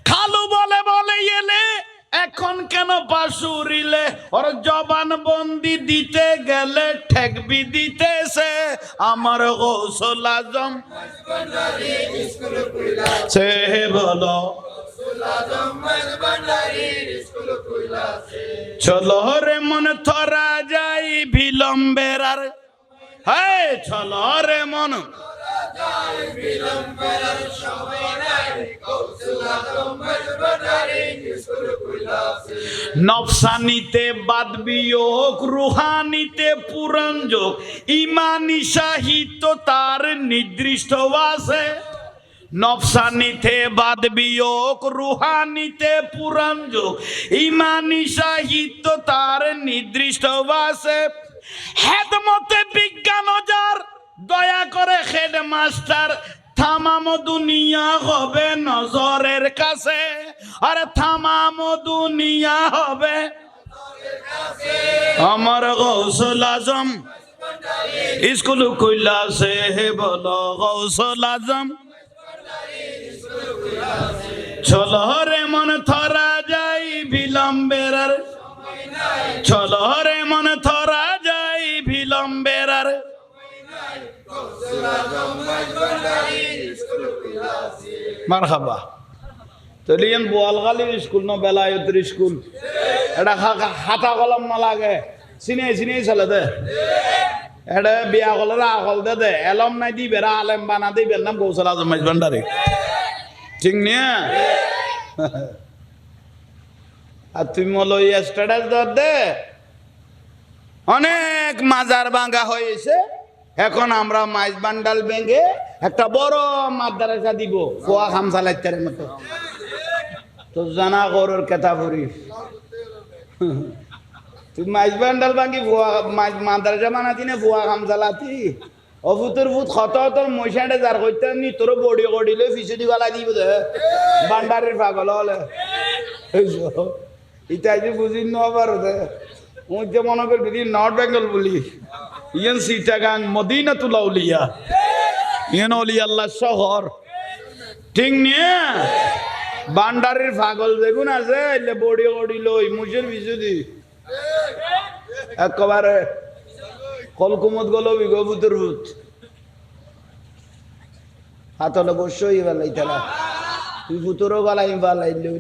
খালু বলে বলে এলে এখন কেন পাশুরিলে ওর জবান বন্দি দিতে গেলে ঠেকবি দিতেছে আমার গৌসুল আজম সে বলো চলো রে মন থরা যাই বিলম্বের আর হ্যাঁ চলো রে মন নফসানিতে বাদ বিয়োগ রুহানিতে পুরাণ যোগ ইমানি সাহিত্য তার নির্দিষ্ট আছে নফসানিতে বাদ বিয়োগ রুহানিতে পুরাণ যোগ ইমানি সাহিত্য তার নির্দিষ্ট আছে হেদমতে বিজ্ঞান যার দয়া করে হেডমাস্টার থামাম দুনিয়া হবে নজরের কাছে আরে থামাম দুনিয়া হবে আমার গৌসুল আজম স্কুল কইলা সে বলো গৌসুল আজম চলো রে মন থরা যাই বিলম্বের আর চলো রে মন থরা যাই বিলম্বের আর মারহাবা তলিয়ান বোয়ালখালীর স্কুল ন বেলায়তের স্কুল এটা খাতা কলম না লাগে চিনে চিনে চলে দে এটা বিয়া কলের আকল দে এলম নাই দিবে আলেম বানা দিবেন না গৌসল আজম মাইজ ভান্ডারে ঠিক নিয়ে আর তুমি বলো স্ট্যাটাস দে অনেক মাজার ভাঙা হয়েছে এখন আমরা মাইজ বান্ডাল ভেঙে একটা বড় মাদ্রাসা দিব ফোয়া খামসালাইতার মতো তো জানা গরুর কেতা পড়িস তুই মাইজ বান্ডাল ভাঙি ফোয়া মাদ্রাসা বানাতি না ফোয়া খামসালাতি অভূতর ভূত ক্ষত তোর মশাটা যার করতে নি তোর বডি গড়িলে ফিসে দিবালা দিব দে বান্ডারের পাগল হলে এটা যে বুঝি নবার দে যে মনে করি নর্থ বেঙ্গল বলি ইয়েন সিটাগাং মদিনাতুল আউলিয়া ইয়েন অলিয়া আল্লাহ শহর ঠিক নিয়ে বান্ডারের পাগল দেখুন আছে এলে বডি গড়িল মুসের ফিসে দি একেবারে কলকুমত গল বিগভূতর ভূত হাতলে বসই বেলাই তারা তুই ভূতরও গলাই বালাইলে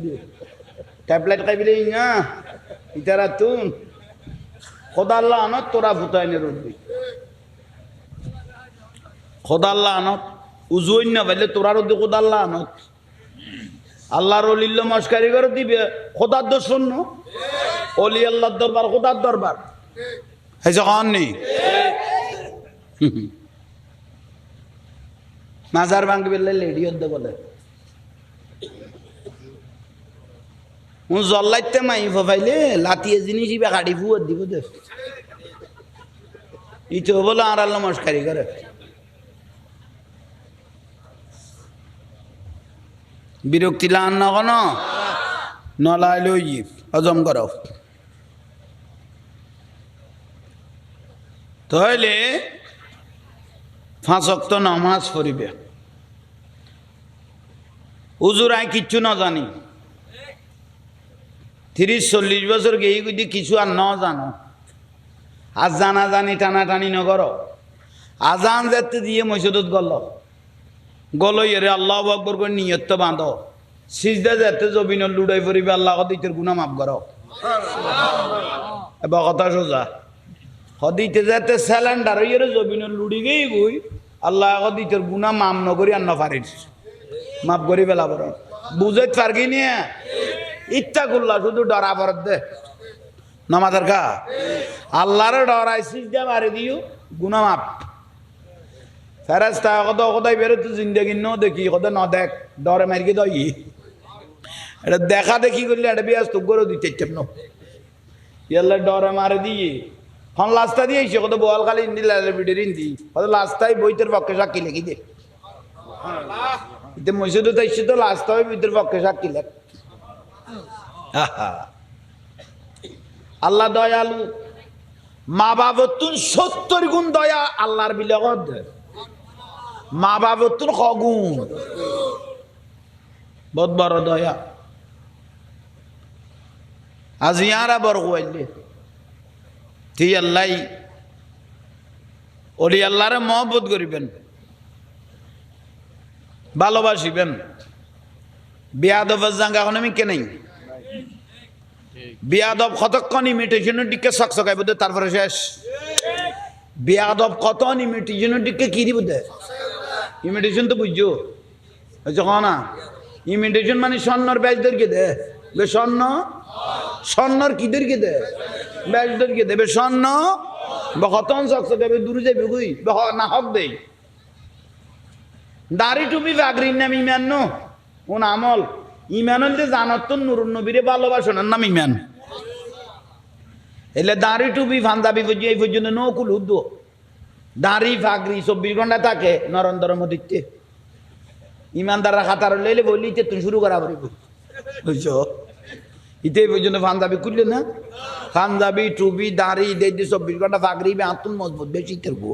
ট্যাবলেট খাইবিলে না ইতারা তুম খোদাল্লাহ আনত তোরা ভূতাইনে রবি খোদাল্লাহ আনত উজুইন না পাইলে তোরা রদি খোদাল্লাহ আনত আল্লাহর অলিল্ল মস্কারি করে দিবে খোদার দর্শন অলি আল্লাহর দরবার খোদার দরবার এই যখন নেই মাজার ভাঙ্গি বেললে লেডিও দে বলে জল্লাইতে মাই ফাইলে লাতিয়ে জিনিস ইবা কাটি ফুয়ার দিব দে ইতো বলে আর আল্লাহ মস্কারি করে বিরক্তি লান না কোন নলাইলে হজম করো তাহলে 5 ওয়াক্ত নামাজ পড়িবে হুজুর আই কিচ্ছু না জানি 30-40 বছর গেই যদি কিছু আর ন জানো আজ জানা জানি টানাটানি নগর আজান যেতে দিয়ে মসজিদত গল এরে আল্লাহ আকবর করে নিয়ত বাঁধো সিজদা যেতে জবিন লুড়াই পড়িবে আল্লাহ দিতের গুনাহ মাফ করো এবার কথা সোজা হদিতে যেতে স্যালেন্ডার হইরে জবিন লুড়ি গেই গই আল্লাহ দিতের গুনাহ মাম নগরি আর নফারিস মাফ করি বেলা বড় বুঝাইতে পারগি নিয়ে ইচ্ছা করলা শুধু ডরা পড়ত দে নামাজের কা আল্লাহর ডরাই সিজদা মারি দিও গুনাহ মাফ ফেরেশতা কত কতই বের তো জিন্দেগি ন দেখি কত ন দেখ ডরে মারিকে দই এটা দেখা দেখি করলে এটা বিয়াস তো গরো দিতে চাপ ন ইয়াল্লা ডরে মারি দিয়ে হন লাস্তা দিয়ে এসে কত বল খালি ইন্দি লালে ভিডিও ইন্দি কত লাস্তাই বইতের পক্ষে সাক্ষী লিখি দে এটা মসজিদে তো এসে তো লাস্তাই বইতের পক্ষে সাক্ষী লেখ আল্লাহ দয়ালু মা বাবতুন 70 গুণ দয়া আল্লাহর বিলগত মা বাবতুন কগুণ বহুত বড় দয়া আজ ইয়ারা বড় হইলে তুই আল্লাহ ওলি আল্লাহরে মহব্বত করিবেন ভালোবাসিবেন বিয়াদবের জাঙ্গা এখন আমি কেনেই বিয়াদব কতক্ষণ ইমিটেশনের দিকে সকসকাই বোধ তারপরে শেষ বিয়াদব কত ইমিটেশনের দিকে কি দিব দে ইমিটেশন তো বুঝছো যখন না ইমিটেশন মানে স্বর্ণর ব্যাজদেরকে দে বে স্বর্ণর কিদেরকে দে ব্যাজদেরকে দেবে স্বর্ণ বা কতন সকসকাই দূরে যাবে গুই না হক দেই দাড়ি টুপি বাগরির নাম ইমান নো কোন আমল ইমান হলে জানত তো নুরুন নবীরে ভালোবাসনের নাম ইমান এলে দাড়ি টুপি ফান্দাবি এই পর্যন্ত নকুল উদ্দ দাড়ি ফাগরি 24 ঘন্টা থাকে নরেন্দ্র মোদিতে ইমানদাররা খাতার লেলে বলিতে তুই শুরু করা পারিব বুঝছো ইতে পর্যন্ত ফান্দাবি করলে না ফান্দাবি টুপি দাড়ি দিয়ে 24 ঘন্টা ফাগরি আতুন মজবুত বেশি করবো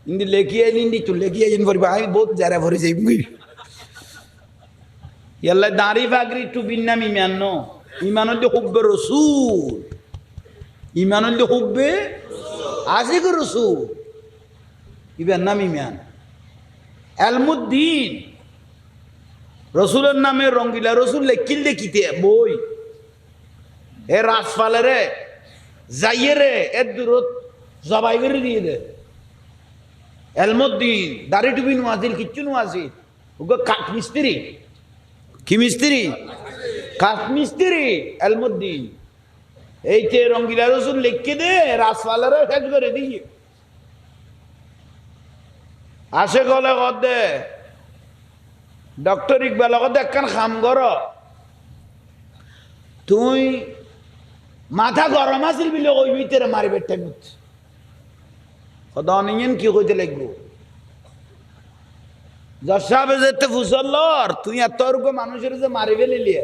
ইন্দি লেখিয়ে ইন্দি তুই লেখিয়ে ইন পড়বা আমি বহুত যারা ভরে যাই ইয়াল্লা দাড়ি ফাগরি টুপির নাম ইমান নো ইমান হলে হুব্বে রসুল ইমান হলে হুব্বে আশিক রসুল ইবার নাম ইমান এলমুদ্দিন রসুলের নামে রঙ্গিলা রসুল লেখিল দেখিতে বই এ রাজপালে রে যাইয়ে রে এর দূরত জবাই করে দিয়ে দে এলমুদ্দিন দাড়ি টুপি নোয়াজিল কিচ্ছু নোয়াজিল ওকে কাঠ মিস্ত্রি কি মিস্ত্রি কাঠ মিস্ত্রি এলমুদ্দিন এই যে রঙ্গিলা রসুন লিখে দে রাসওয়ালারা শেষ করে দিয়ে আসে গলে গদে ডক্টর ইকবাল গদে একখান খাম কর তুই মাথা গরম আছিল বলে ওই ভিতরে মারিবে টাইমত খদা অনিয়ন কি কইতে লাগবো যশাবে যেতে ফুসল্লর তুই এত রকম মানুষের যে মারিবে লিলিয়ে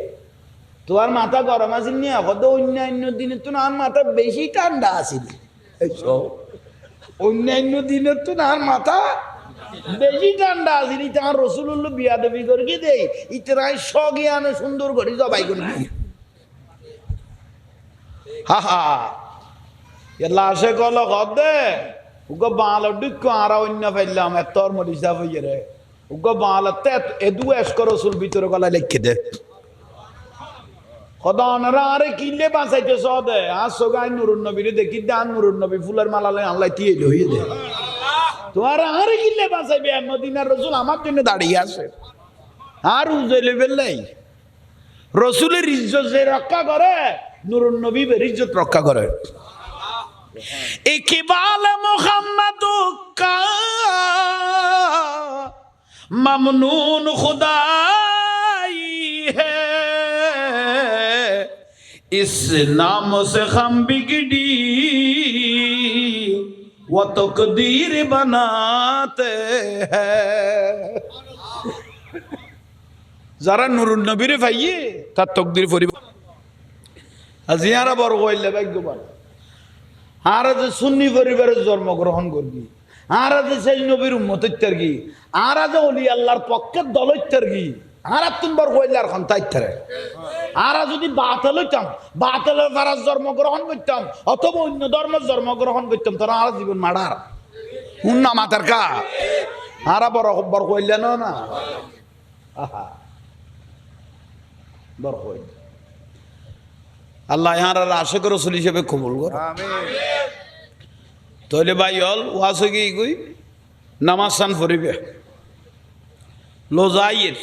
তোর মাথা গরম আছিল নিয়ে কত অন্যান্য দিনে তো আর মাথা বেশি ঠান্ডা আছিল অন্যান্য দিনের তো আর মাথা বেশি ঠান্ডা আছিল ইটা রসুল্লাহ বিয়া দেবী করে দেই ইতরাই সজ্ঞানে সুন্দর করে জবাই করবি হা হা লাশে কল গদে উগো বাল ডিক্কো আরা অন্য ফেললাম এতর মরিসা হইয়ে রে উগো বালতে এদু এসকর রসুল ভিতরে গলা লিখে দে খদানরা আরে কিলে বাঁচাইতে সদে আর সোগাই নুরুন নবীর দেখি দান নুরুন নবী ফুলের মালালে আল্লাহ তিয়ে লইয়ে দে তোমার আরে কিলে বাঁচাইবে মদিনার রসুল আমার জন্য দাঁড়িয়ে আছে আর উজেলে বেলাই রসুলের ইজ্জত যে রক্ষা করে নুরুন নবী ইজ্জত রক্ষা করে ইকবাল মুহাম্মদ কা মমনুন খুদাই হে इस नाम से हम बिगड़ी वो तकदीर बनाते हैं যারা নুরুন নবীরে ভাইয়ে তার তকদির পরিবার আজিয়ারা বড় হইলে ভাগ্যবান আর যে সুন্নি পরিবারে জন্মগ্রহণ করবি আর যে সেই নবীর উম্মত ইত্যাদি আর যে ওলি আল্লাহর পক্ষের দল ইত্যাদি আর তুমি বড় হইলে আর খান্তাই থাকে আর যদি বাতিল হইতাম বাতিলের দ্বারা জন্মগ্রহণ করতাম অথবা অন্য ধর্মের জন্মগ্রহণ করতাম তোরা আর জীবন মারার উন্না মাতার কা আর বড় বড় হইলে না আহা বড় হইল আল্লাহ ইহার আশেক রসুল হিসেবে কবুল কর তাহলে ভাই হল ওয়াজ গিয়ে গই নামাজ সান পড়িবে লোজাইয়ের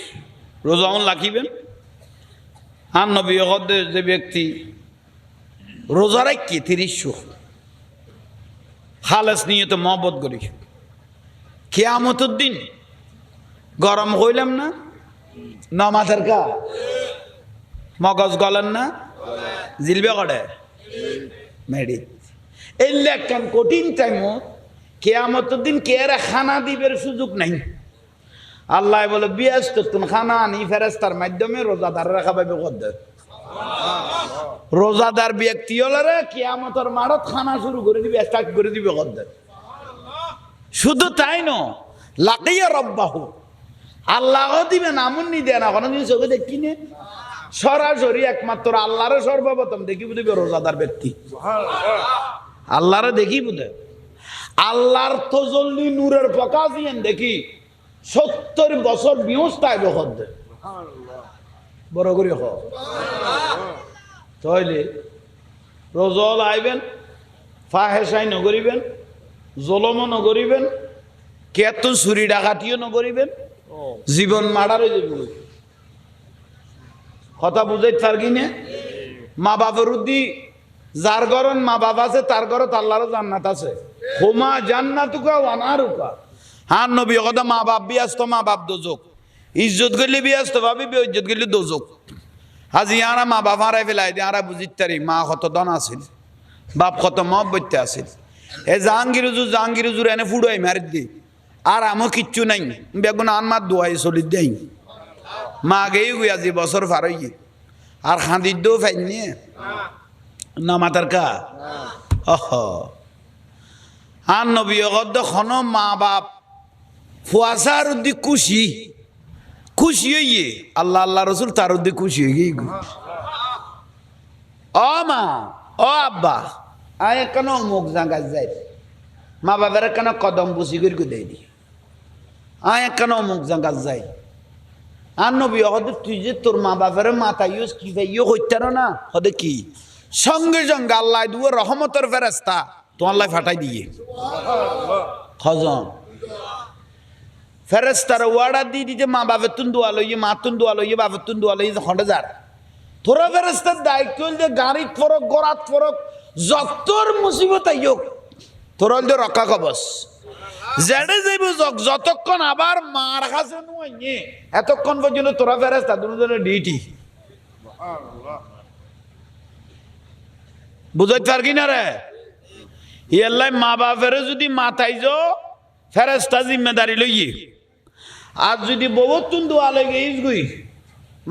রোজাউন লাখিবেন আর নবী যে ব্যক্তি রোজা রাখি ৩০ খালেস নিয়ে তো মহব্বত করি কিয়ামতের দিন গরম হইলাম না নামাজের কা মগজ গলেন না জিলবে করে মেডিত এলে একখান কঠিন টাইমত কিয়ামতের দিন কেরা খানা দিবের সুযোগ নাই আল্লাহ বলে বিয়াস্ত তুমি খানা আনি ফেরেস্তার মাধ্যমে রোজাদার রাখা পাবে কদ্দের রোজাদার ব্যক্তি হলে কিয়ামতের মারত খানা শুরু করে দিবে স্টার্ট করে দিবে কদ্দের শুধু তাই ন লাকিয়া রব্বাহু আল্লাহ দিবে নামুন্নি দেয় না কোনোদিন চোখে দেখি নে সরাসরি একমাত্র আল্লাহরে সর্বপ্রথম দেখি বুঝবে রোজাদার ব্যক্তি আল্লাহরে দেখি বুঝে আল্লাহর তজল্লি নূরের প্রকাশ দেখি 70 বছর বিহস্তায় বহদ বড় করে তাহলে রোজল আইবেন ফাহেসাই নগরিবেন জলম নগরিবেন কেত চুরি ডাকাতিও নগরিবেন জীবন মারার কথা বুঝাই তার কিনে মা বাবার উদ্দি যার ঘরন মা বাবা আছে তার ঘরত আল্লাহর জান্নাত আছে হোমা জান্নাতুকা ওয়ানারুকা হান নবী কথা মা বাপ বিয়াস্ত মা বাপ দোজক ইজ্জত গেলে বিয়াস্ত ভাবি ইজ্জত গেলে দোজক আজ ইয়ারা মা বাপ হারাই ফেলাই দিয়ে আরা বুঝিত তারি মা কত দন আছিল বাপ কত মহব্বতে আছিল এ জাহাঙ্গীর হুজুর এনে ফুড়াই মারি দি আর আমার কিচ্ছু নাই বেগুন আনমার দোয়াই চলি দেই মা গেই গুই আজি বছর ফারই আর খাঁদির দো ফাইন নিয়ে না মাতার কা আর নবী খন মা বাপ ফুয়াশার উদ্দি খুশি খুশি হইয়ে আল্লাহ আল্লাহ রসুল তার উদ্দি খুশি হয়ে গিয়ে ও মা ও আব্বা আয় কেন মুখ জাঙ্গা যাই মা বাবার কেন কদম বুঝি করে দেয় দি আয় কেন মুখ জাঙ্গা যাই আর নবী হদে তুই যে তোর মা বাবার মাথা ইউজ কি ভাই ইয়ে হইতার না হদে কি সঙ্গে সঙ্গে আল্লাহ দুয়ার রহমতের ফেরেস্তা তোমার লাই ফাটাই দিয়ে খজন ফেরেস্তার ওয়ার্ডার দিয়ে দিতে মা বাপের তুন দোয়া লইয়ে মা তুন দোয়া লইয়ে বাপের তুন দোয়া লইয়ে খন্ডে যার তোরা ফেরেস্তার দায়িত্ব হল যে গাড়িত ফরক গড়াত ফরক যতর মুসিবত আইয়ক তোর হল যে রক্ষা কবচ জেডে যাইব যতক্ষণ আবার মার কাছে নুয়ে এতক্ষণ পর্যন্ত তোরা ফেরেস্তা দুজনের ডিউটি বুঝাইতে পার কি না রে ইয়াল্লাই মা বাপের যদি মাথায় যাও ফেরেস্তা জিম্মেদারি লইয়ে আর যদি বহুত তুন দোয়া লই গেইস গুই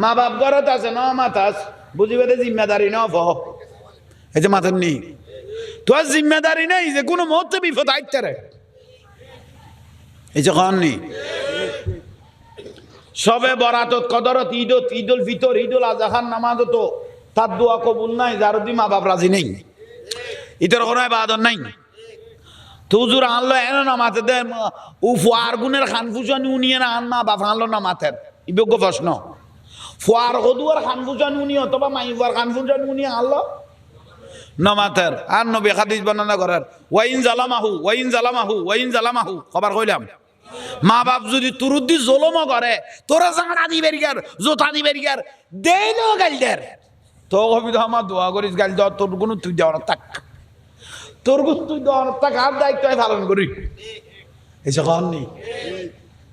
মা বাপ ঘরত আছে ন মাথাস বুঝিবে জিম্মেদারি ন ফ এই যে মাথার নেই তোর জিম্মেদারি নেই যে কোনো মুহূর্তে বিপদ আইতে রে এই যে কন নেই সবে বরাতত কদরত ঈদত ঈদুল ফিতর ঈদুল আজহা খান নামাজ তো তার দোয়া কবুল নাই যার দি মা বাপ রাজি নেই ইতর কোনো ইবাদত নাই তুজুর আনলো এনে না মাথে দে উ ফুয়ার গুনের খান ফুসানি উনিয়ে না আন মা বাপ আনলো না মাথের ইযোগ্য প্রশ্ন ফুয়ার গদুয়ার খান ফুসানি উনি অথবা মাই ফুয়ার খান ফুসানি উনি আনলো না মাথের আর নবী হাদিস বর্ণনা করার ওয়াইন জালামাহু খবর কইলাম মা বাপ যদি তুরুদ্দি জলমও করে তোরা জানা দিবের গার জোতা দিবের গার দেইলো গাল দের তো কবি তো আমার দোয়া করিস গাল দাও তোর কোনো তুই দেওয়ার থাক তোর কোনো তুই দেওয়ার থাক আর দায়িত্ব পালন করি এসে কননি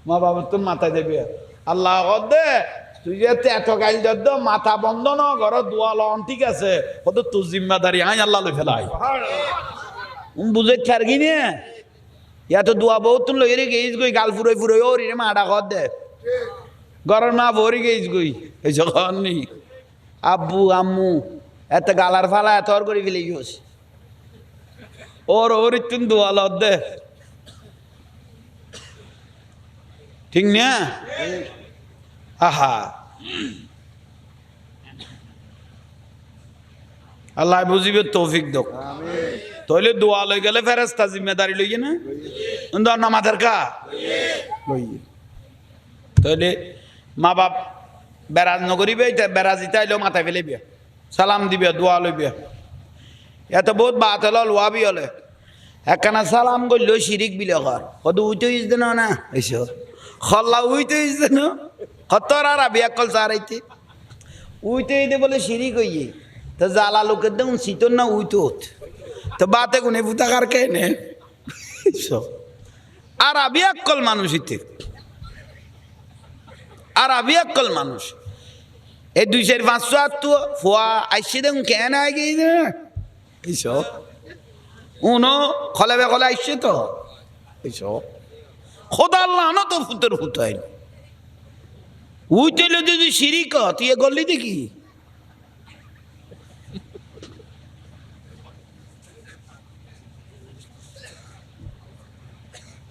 মা বাবা তোর মাথায় দেবে আল্লাহ দে তুই যে এত গাইল দে মাথা বন্ধ ন ঘর দোয়া লন ঠিক আছে কত তোর জিম্মাদারি আই আল্লাহ লই ফেলাই বুঝে ছাড়গি নে এত দোয়া বহুত লই রে গেইস গই গাল ফুরই ফুরই ও রে মাডা কর দে ঘর না ভরি গেইস গই এসে কননি আব্বু আম্মু এত গালার ফালা এত আর করে ফেলে গিয়েছ ওর তুন দোয়া ল দে ঠিক না আহা আল্লাহ বুঝিবে তৌফিক দক তাহলে দোয়া লই গেলে ফেরেশতা জিম্মেদারি লইয়ে না নামাজের কা লইয়ে তাহলে মা বাপ বেড়াজ নকরিবে বেড়াজি তাইলেও মাথায় ফেলিবে সালাম দিবে দোয়া লইবে এত বহুত বাত হল লোয়াবি হলে একখানা সালাম করল শিরিক বিলে ঘর কত উইতে ইস দেন না এসো খল্লা উইতে ইস দেন কতর আর আবি একল সারাইতে উইতে ইদে বলে শিরিক হইয়ে তো জ্বালা লোকের দেখুন শীতর না উইতে তো বাতে গুনে ফুটাকার কে নে আর আবি একল মানুষ ইতে আর আবি একল মানুষ এই 200-500 আত্ম ফোয়া আইসে দেখুন কেন আগে এইসব উনো খলে বেকলে আইসে তো এইসব খোদা আল্লাহ না তো ফুতের ফুটাই উইতেলে যদি শিরিক তুই এ গল্লি দেখি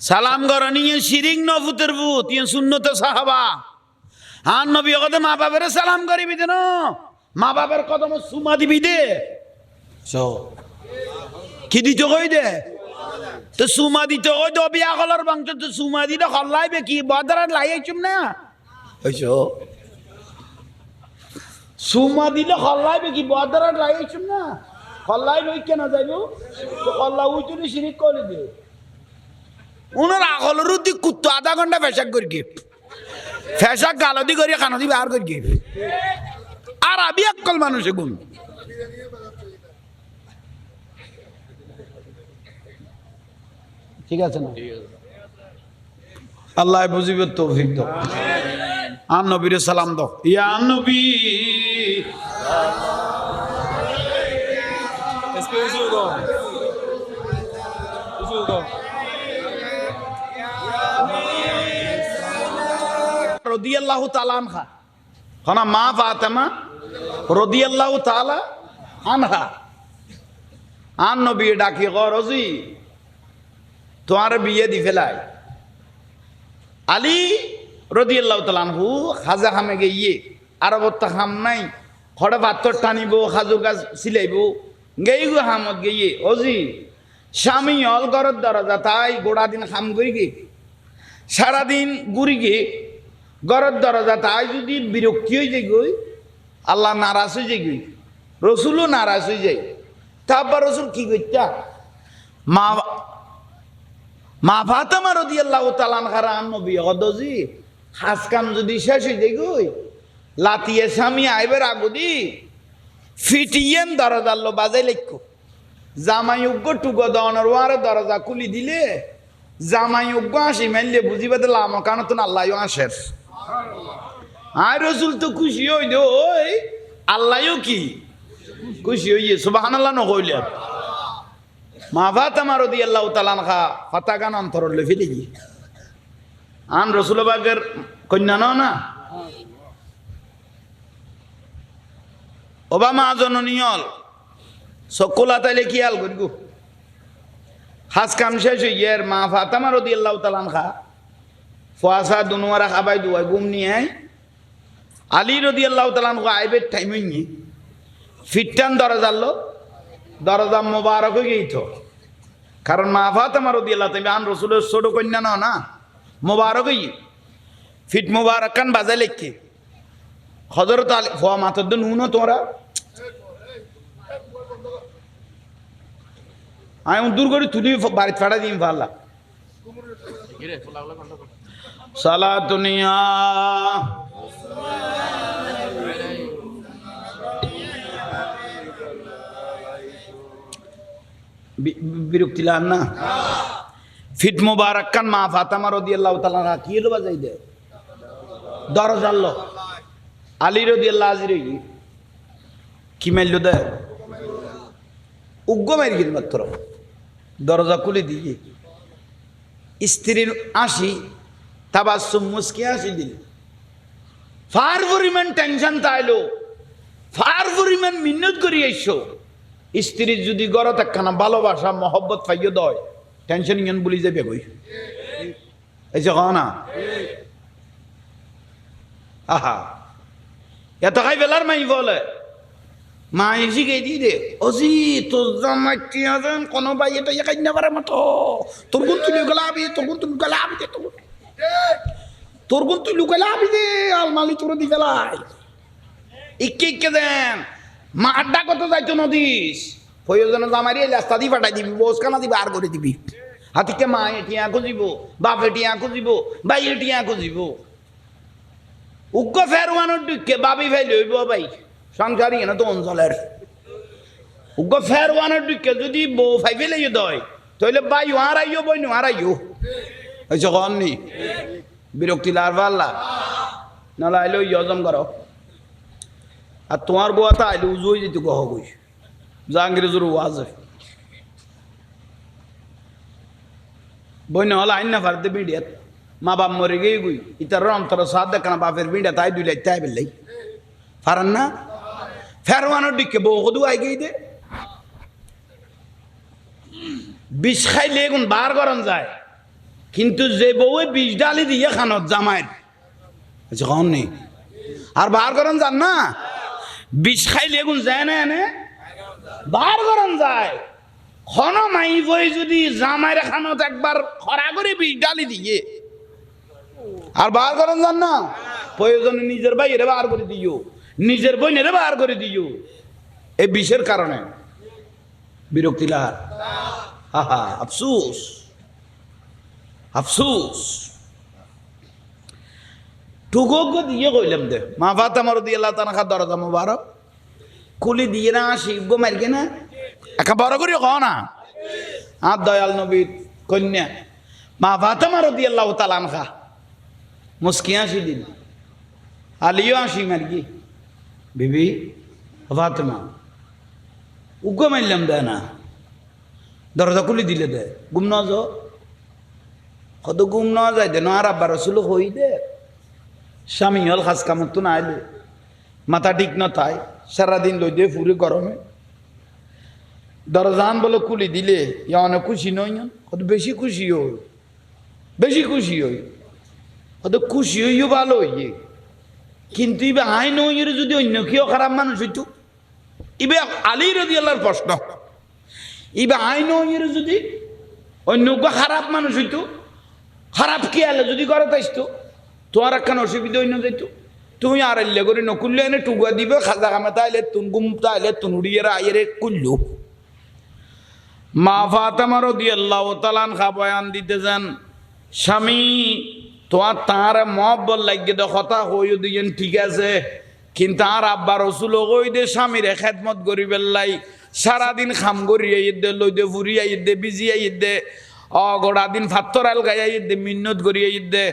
সালাম করা নিয়ে শিরিক ন ফুতের ফুত ইয়ে সুন্নত সাহাবা আর নবী কত মা বাপের সালাম করিবি দেন মা বাপের কদম সুমা দিবি দে কি দিত কই দে তো সুমা দিত কই দো বিয়া কলার বংশ তো সুমা দিতে হল্লাইবে কি বদরাত লাইছুম না হইছো সুমা দিলে হল্লাইবে কি বদরাত লাইছুম না হল্লাই লই কেন যাইবো তো হল্লা উইতুনি শিরিক করে দে উনার আগলের দি কুত্তো আধা ঘন্টা পেশাক করি গিয়ে ফেসাক গালদি করি খানদি বার করি গিয়ে আর আবি একল মানুষ গুণ ঠিক আছে না আল্লাহ বুঝিবে তৌফিক দাও আন নবীর সালাম দাও ইয়া নবী রাদিয়াল্লাহু তাআলা আনহা খানা মা ফাতেমা রাদিয়াল্লাহু তাআলা আনহা আন নবী ডাকি গরজি তোমার বিয়ে দি ফেলাই আলী রাদিয়াল্লাহু তাআলা আনহু খাজা খামে গিয়ে আরবত খাম নাই খড়ে পাথর টানিব খাজুর গাছ সিলাইব গেই গো হামত গিয়ে অজি স্বামী অল গরত দরজা তাই গোড়া দিন খাম করি গে সারাদিন গুড়ি গে গরত দরজা তাই যদি বিরক্তি হয়ে যায় গই আল্লাহ নারাজ হয়ে যায় গই রসুলও নারাজ হয়ে যায় তারপর রসুল কি করতা মা মা ফাতেমা রাদিয়াল্লাহু তাআলা আনহার নবী হদজি হাজ কাম যদি শেষ হয়ে যায় গই লাতিয়ে স্বামী আইবার আগুদি ফিটিয়েন দরজাল্লো বাজাই লেখো জামাই উগ্গ টুগো দনের ওয়ারে দরজা খুলি দিলে জামাই উগ্গ আসি মেললে বুঝিবে দিল আমার কারণ তো আল্লাহও আসের আর রসুল তো খুশি হই দে ওই আল্লাহও কি খুশি হইয়ে সুবহানাল্লাহ নকইলে মা ফাতেমা রাদিয়াল্লাহু তাআলা আনহা ফাতাগান অন্তরলে ফেলে গিয়ে আন রসুল বাগের কন্যা না ওবামা জননীয়ল সকলা তাইলে কি আল গো হাজ কাম শেষ হইয়ের মা ফাতেমা রাদিয়াল্লাহু তাআলা আনহা ফুয়াসা দুনুয়ারা খাবাই দুয়াই ঘুম নিয়ে আলী রাদিয়াল্লাহু তাআলা আনহু আইবের টাইম হইনি ফিটটান দরজাল্লো দরজা মোবারক হয়ে গেইতো কারণ মা ফাতেমা রাদিয়াল্লাহু তাআলা আন রাসূলের ছোট কন্যা না মোবারক হই ফিট মোবারক কান বাজাই লেখকে হযরত আলী ফুয়া মাতদ নুনো তোরা আই দূর করে তুলি বাড়ি ফাড়া দিম ফাল্লা সালাতুনিয়া বিরক্তি লান না ফিট মুবারক কান মা ফাতেমা রাদিয়াল্লাহু তাআলা কি হলো বাজাই দে দরজাল্লো আলী রাদিয়াল্লাহু আজিরি কি মাইল দে উগ্গ মারি গেল মাত্র দরজা খুলে দিয়ে স্ত্রীর আসি তাবাসসুম মুস্কি আসি দিল ফার পরিমাণ টেনশন তাইলো ফার পরিমাণ মিন্নত করি আইসো স্ত্রীর যদি গড় একখানা ভালোবাসা মহব্বত পাইয়ে দয় টেনশন ইয়ান বলি যাবে কই এই যে না আহা এত খাই বেলার মাই বলে মা এসি গে দি দে ওজি তোর জামাই কি আছেন কোন ভাই এটা একাই না পারে মতো তোর গুণ তুই গলাবি তোর গুণ তুই গলাবি দে তোর গুণ তুই গলাবি দে আলমালি তোর দি গলাই ইকে ইকে দেন মা আড্ডা কত যাইতো নদীস প্রয়োজনে জামাই রে রাস্তা দি ফাটাই দিবি বস কানা দিবি আর করে দিবি হাতিকে মা এটিয়া খুঁজিব বাপ এটিয়া খুঁজিব ভাই এটিয়া খুঁজিব উগ্র ফেরওয়ানোর দিকে বাবি ভাই লইব ভাই সংসারী না তো অঞ্চলের উগ্র ফেরওয়ানোর দিকে যদি বউ ফাই ফেলে দয় তাহলে ভাই হারাইও বই নো হারাইও হয়েছে কননি বিরক্তি লার পাল্লা নাহলে আইলে হজম করো আর তোমার গোয়াটা আইলে উজু হয়ে যেত গহ গই জাহাঙ্গীর ওয়াজ বই না হলে আইন না ফারতে বিডিয়াত মা বাপ মরে গিয়ে গুই ইতার অন্তর সাদ দেখানা বাপের বিডিয়া তাই দুইলাই তাই বেললাই ফারান না ফেরওয়ানোর দিকে বউ কদু আই গই দে বিষ খাইলে এখন বার গরম যায় কিন্তু যে বউয়ে বিষ ডালি দিয়ে খানত জামাইয়ের যখন নেই আর বার গরম যান না বিষ খাইলে এখন যায় না এনে বার গরম যায় খন মাই বই যদি জামাইয়ের খানত একবার খরা করে বিষ ডালি দিয়ে আর বার গরম যান না প্রয়োজনে নিজের ভাইয়েরে বার করে দিও নিজের বোনেরে বার করে দিও এই বিষের কারণে বিরক্তি লার আহা আফসোস আফসোস টুকো দিয়ে কইলাম দে মা ফাতেমা রাদিয়াল্লাহু তাআলা দরজা মোবারক খুলি দিয়ে না শিব গো মারগে না একা বড় করে কও না আর দয়াল নবীর কন্যা মা ফাতেমা রাদিয়াল্লাহু তাআলা আনহা মুস্কি আসি দিন আলিও আসি মারগি বিবি ফাতেমা উগ্র মারলাম দেয় না দরজা খুলি দিলে দে গুম ন যাও কত গুম ন যায় দে আর আব্বা রসুল হই দে স্বামী হল খাস কামত না আইলে মাথা ঠিক ন তাই সারাদিন লই দে ফুরে গরমে দরজান বলে খুলি দিলে ইয়া অনেক খুশি নই কত বেশি খুশি হই বেশি খুশি হই কত খুশি হইও ভালো হইয়ে কিন্তু ইবে আই নইয়ের যদি অন্য কেউ খারাপ মানুষ হইতো ইবে আলী রাদিয়াল্লাহর প্রশ্ন ইবে আই নইয়ের যদি অন্য খারাপ মানুষ হইতো খারাপ কি আলে যদি ঘরে তাইতো তোমার একখান অসুবিধা অন্য যাইত তুমি আর এলে করে নকুললে এনে টুকা দিবে খাজা কামে তাইলে তুন গুম তাইলে তুন উড়িয়ে আইরে কুললো মা ফাতেমা রাদিয়াল্লাহু তাআলা আনহা বয়ান দিতেছেন, স্বামী তোমার তার মহব্বত লাগিয়ে দে কথা হইও দিয়েন ঠিক আছে, কিন্তু আর আব্বা রসুল কই দে স্বামীরে খেদমত করিবেন লাই, সারাদিন খাম করিয়া দে, লই দে ফুরিয়া দে, বিজিয়া দে, অগড়া দিন ফাত্তর আল গাইয়া দে, মিন্নত করিয়া দে,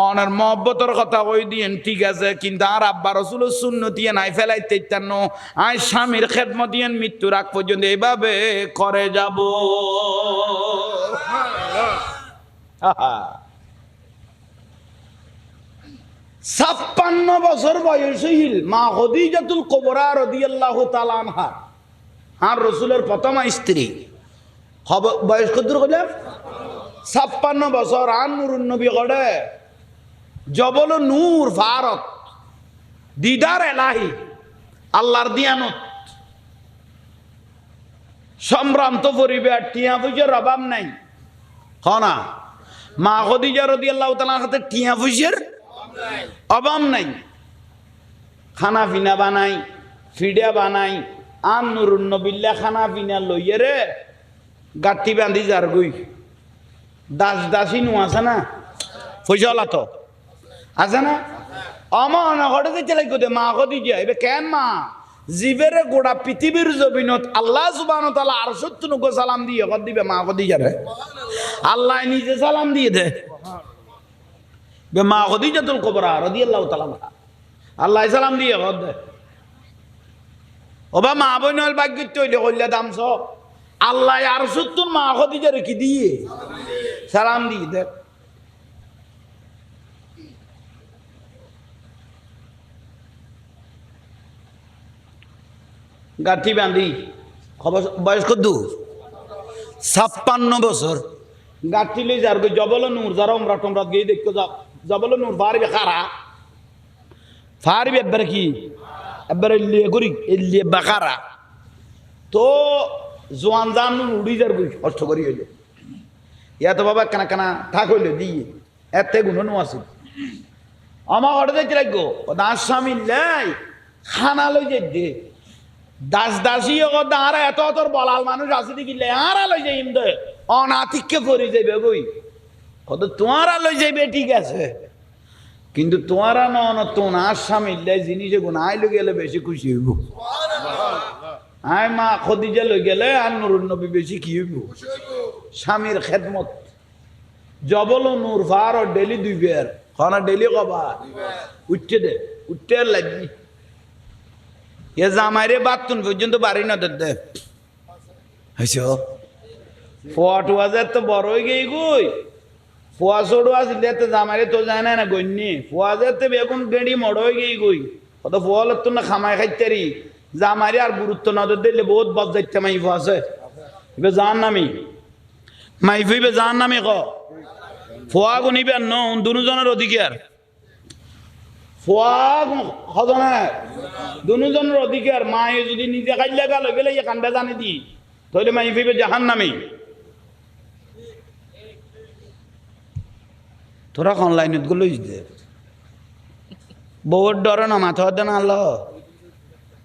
অনার মহব্বতর কথা কই দিয়েন ঠিক আছে, কিন্তু আর আব্বা রসুলের সুন্নতিয়ে নাই ফেলাইতে ইত্যান্ন আয় স্বামীর খেদমত দিয়েন মৃত্যুর আগ পর্যন্ত এইভাবে করে যাব। 56 বছর বয়স হইল মা খাদিজাতুল কুবরা রাদিয়াল্লাহু তাআলা আনহা, আর রসুলের প্রথম স্ত্রী। বয়স কত কইলে? 56 বছর। আর নূরুন নবী গড়ে জবল নূর ভারত, দিদার এলাহি, আল্লাহর দিয়ানত, সম্ভ্রান্ত পরিবার, টিয়া পয়সার অভাব নাই। না, মা খাদিজা রাদিয়াল্লাহু তাআলার হাতে টিয়া পয়সার অভাব নাই। খানা পিনা বানাই, ফিডা বানাই, আর নুরুন নবিল্লা খানা পিনা লইয়ে রে গাঁটি বান্ধি যার গই। দাস দাসী নু আছে না, পয়সা ওলা তো আছে না, অমন ঘটে চলে গোদে মা খাদিজা এবে কেন মা জীবের গোড়া পৃথিবীর জমিনত আল্লাহ সুবহানাহু ওয়া তাআলা আর সত্তর নগো সালাম দিয়ে কর দিবে মা খাদিজা রে, আল্লাহ নিজে সালাম দিয়ে দে। মা খাদিজাতুল কুবরা রাদিয়াল্লাহু তাআলা আল্লাহ সালাম দিয়ে কর দে। ওবা মা বোনের ভাগ্য তৈরি করলে দাম সব আল্লাহ আর সত্তর মা খাদিজা রে কি দিয়ে সালাম দিয়ে দে। গাঠি বান্ধি বয়স কত? 56 বছর। গাঠি লই যার জবল নূর, যারা উমরা টমরা গিয়ে দেখতে যাও, জবল নূর ফারবে খারা, ফারবে একবারে কি একবারে লিয়ে করি লিয়ে বাকারা, তো জোয়ান জান উড়ি যার গই কষ্ট করি হইল ইয়া তো বাবা কানা কানা থাক হইল দিয়ে এতে গুণ আছে। আমার ঘরে দেখতে লাগবো দাস স্বামী লাই খানা লই যে দে দাস দাসী আর এত তোর বলাল মানুষ আছে দেখিলে আর লই যাইম দে অনাতিককে পরি যাইবে বই কত তোমার লই যাইবে ঠিক আছে, কিন্তু তোমার না স্বামী লাই জিনিস গুণ আই লই গেলে বেশি খুশি হইব। আয় মা খাদিজা লই গেলে আর নুরুন নবী বেশি কি হইব? স্বামীর খেদমত জবল নূর ফার ডেলি দুই বের খানা ডেলি কবা উঠতে দে উঠতে লাগবি। এ জামাইরে বাতুন পর্যন্ত বাড়ি না দে হয়েছ ফোয়া টুয়া যে তো বড় হয়ে গেই গই ফোয়া ছোট আসলে তো জামাইরে তো যায় না গণ্যি ফোয়া যে তো বেগুন গেড়ি মড় হয়ে গেই গই কত ফোয়াল তো না খামাই খাইতারি জামাইরে আর গুরুত্ব না দিলে বহুত বাদ যাইতে মাইফ আছে এবার জান নামি মাইফ হইবে জান নামি ক ফোয়া গুনিবেন ন দুজনের অধিকার দুজনের অধিকার। মায়ে যদি নিজে খাইলে গেল গেলে কান্দা জানি দি তাহলে মাই ফিবে জাহান নামি। তোরা অনলাইনত গুলো বউর ডরে না মাথা দে না আল্লাহ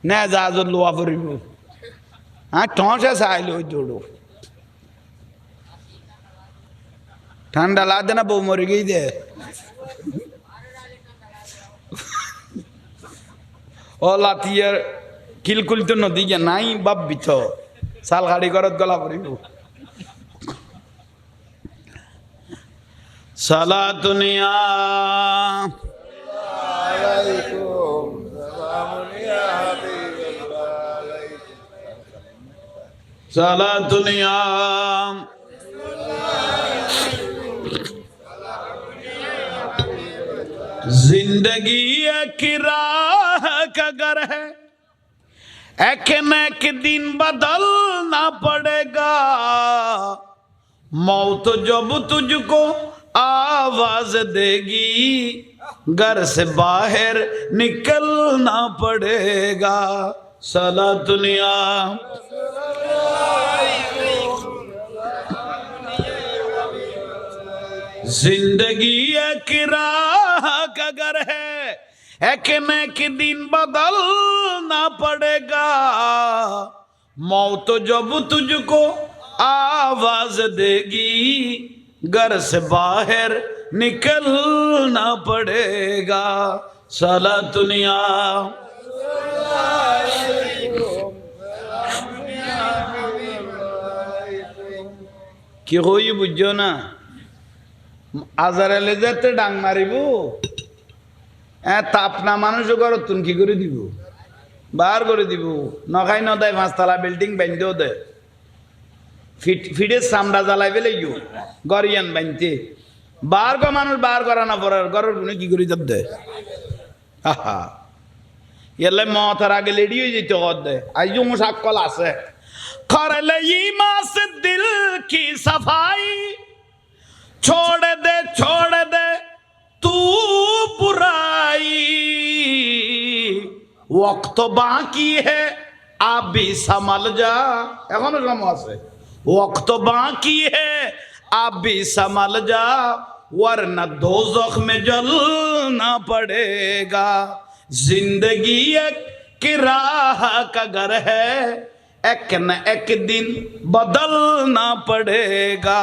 না যা লোয়া পড়িব হ্যাঁ ঠসে চাইল ওই দৌড়ো ঠান্ডা লাগছে না বউ মরে গেই দে ও লাতিয়ার কিলকুল তো নদী গিয়া নাই বাব্বি তো চাল গাড়ি ঘরত গলা পড়িব। সালাতুনিয়া সালাতুনিয়া जिंदगी एक राह का घर है एक न एक दिन बदलना पड़ेगा मौत जब तुझको आवाज देगी घर से बाहर निकलना पड़ेगा। सला दुनिया जिंदगी एक राह का घर है एक न एक दिन बदलना पड़ेगा मौत जब तुझको आवाज देगी घर से बाहर निकलना पड़ेगा साला दुनिया কি হই বুঝছো না আজারালে যেতে ডাং মারিব তাপনা মানুষ ঘর তুন কি করে দিব বার করে দিব নখাই নদায় পাঁচতলা বিল্ডিং বান্ধেও দে ফিডের চামড়া জ্বালাই পেলে গিয়ে গরিয়ান বানতে বার গো মানুষ বার করা না পড়ার ঘরের গুনে কি করে যাব দে আহা এলে মতার আগে লেডি হয়ে যেতে কর দে আইজো মুসাক্কল আছে कर ले ईमान से दिल की सफाई छोड़ दे तू बुराई वक्त बाकी है आप भी संभल जा एखोनो समय আছে वक्त बाकी है आप भी संभल जा वरना दोज़ख में जलना पड़ेगा जिंदगी एक किराया का घर है एक न एक दिन बदलना पड़ेगा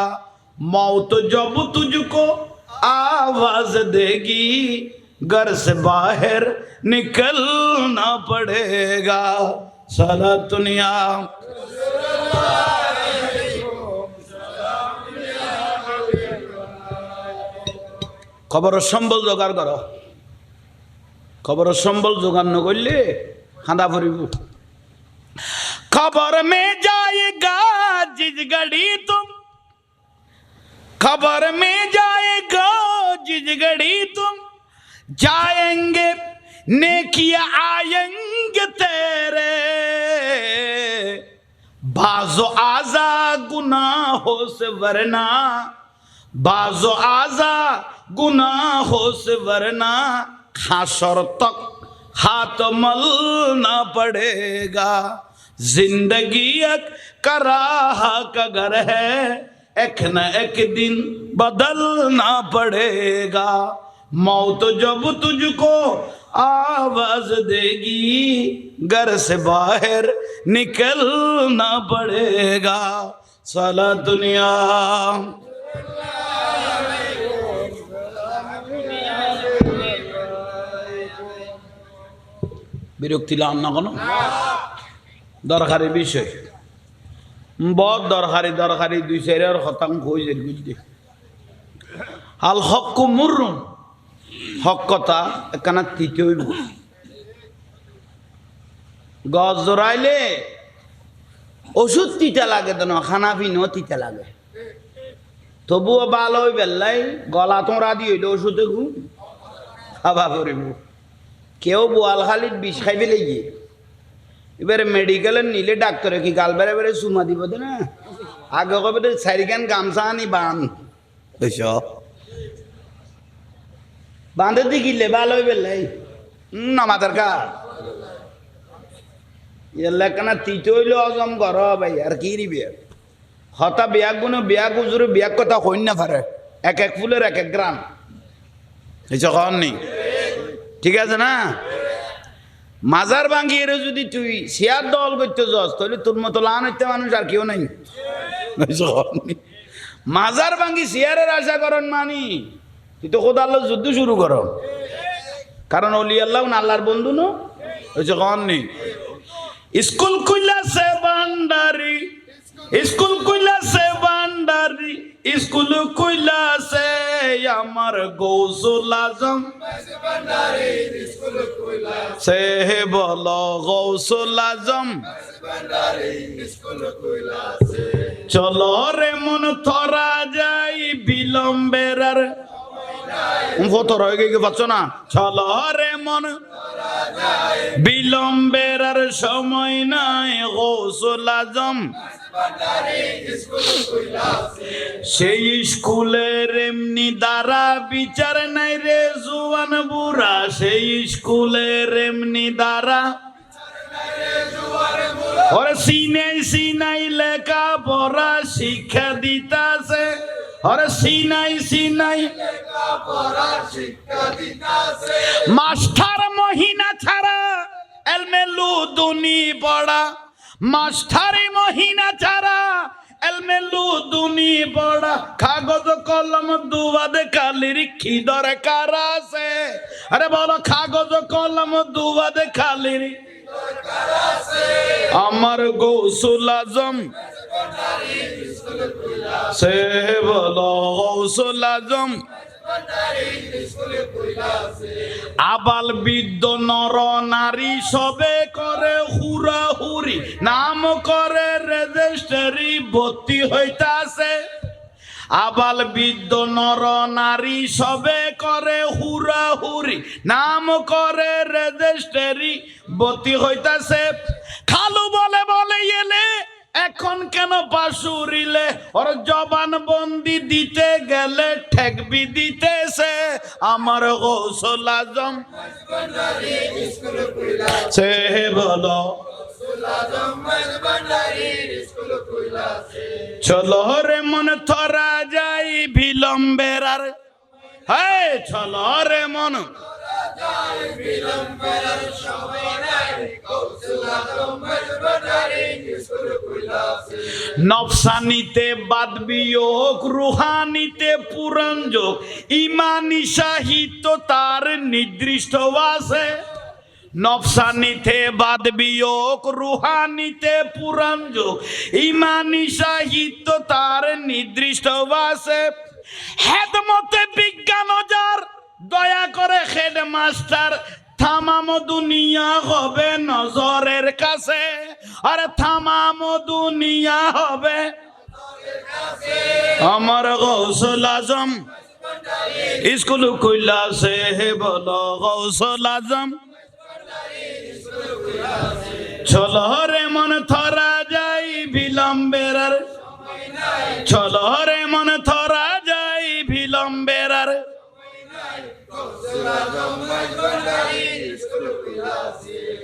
मौत जब तुझको आवाज देगी घर से बाहर निकलना पड़ेगा सारा दुनिया खबर सम्बल जोगाड़ करो खबर सम्बल जोगाड़ न करले खांदा फरिब खबर में जाएगा जिस घड़ी तुम खबर में जाएगा जिस घड़ी तुम जाएंगे नेकिया आएंगे तेरे बाजो आजा गुनाहों से वरना बाजो आजा गुनाहों से वरना हाशर तक हाथ मलना पड़ेगा जिंदगी एक कराहा का घर है एक न एक दिन बदलना पड़ेगा मौत जब तुझको आवाज देगी घर से बाहर निकलना पड़ेगा साला दुनिया বিরক্তি লাম না কোনো দরকারি বিষয় বহুত দরকারি দুই চারের শতাংশ হয়ে বুঝলি আল হক মুরুম হক কথা একখানা তিতে হইব গছ জোড়াইলে ওষুধ তিতা লাগে তো না খানা পিনো তিতা লাগে তবুও ভালো হই বেল্লাই গলা তোরা দিয়ে হইলে ওষুধে ঘুম খাবা করিব কেউ বোয়ালখালির বিষ খাইবে লেগে এবারে মেডিকেলের নিলে ডাক্তারে কি গাল বেড়ে বেড়ে চুমা দিব না আগে কবে তো চারিখান গামছা আনি বান বাঁধে দিকিলে ভালো হইবে লাই না মাথার কা এলাকানা তিতে হইলে অজম ঘর ভাই আর কি রিবে হতা বিয়া গুনো বিয়া গুজুরে বিয়া কথা হইন না পারে এক এক ফুলের এক এক গ্রাম এই যখন নেই ঠিক আছে না মাজার ভাঙিয়ে যদি তুই শেয়ার দল করতে যাস তাহলে তোর মতো লান হইতে মানুষ আর কেউ নাই মাজার ভাঙি শেয়ারের আশা করেন মানি তুই তো খোদা আল্লাহ যুদ্ধ শুরু কর কারণ অলি আল্লাহ আল্লাহর বন্ধু নো কন নেই স্কুল খুললা সে ভান্ডারি স্কুল খুললা সে ভান্ডারি স্কুল খুললা সে আমার গৌসুল আজম সে বলো গৌসুল আজম চলো রে মন থরা যাই বিলম্বের আর ফতর হয়ে গিয়ে পাচ্ছ না চলো রে মন বিলম্বের আর সময় নাই গৌসুল আজম সেই স্কুলের এমনি দ্বারা বিচার নাই রে জুয়ান বুড়া সেই স্কুলের এমনি দ্বারা ওরে সিনাই সিনাই লেখা পড়া শিক্ষা দিতাছে ওরে সিনাই সিনাই লেখা পড়া শিক্ষা দিতাছে মাস্টার মহিনা ছাড়া এলমে লুদুনি পড়া মাস্টারি মহিনা ছাড়া মেলু দুনি পড়া কাগজ কলম দুবাদে কালির কি দরকার আছে আরে বলো কাগজ কলম দুবাদে কালির আমার গৌসুল আজম সে বলো গৌসুল আজম আবাল বৃদ্ধ নর নারী সবে করে হুড়াহুড়ি নাম করে রেজিস্ট্রি ভর্তি হইতাছে আবাল বৃদ্ধ নর নারী সবে করে হুড়াহুড়ি নাম করে রেজিস্ট্রি ভর্তি হইতাছে খালু বলে বলে এলে এখন কেন পাশুরিলে ওর জবান বন্দি দিতে গেলে ঠেকবি দিতেছে আমার গৌসুল আজম সে বলো চলো রে মন থরা যাই বিলম্বের আর হ্যাঁ চলো রে মন নফসানিতে বাদ বিয়োগ রুহানিতে পুরাণ যোগ ইমানি সাহিত্য তার নির্দিষ্ট আছে নফসানিতে বাদ বিয়োগ রুহানিতে পুরাণ যোগ ইমানি সাহিত্য তার নির্দিষ্ট আছে হেদমতে বিজ্ঞান যার দয়া করে হেডমাস্টার থামাম দুনিয়া হবে নজরের কাছে আরে থামাম দুনিয়া হবে আমার গৌসুল আজম স্কুল কইলাছে হে বলো গৌসুল আজম চলো রে মন থরা যাই বিলম্বের আর চলো রে মন থরা যাই বিলম্বের আর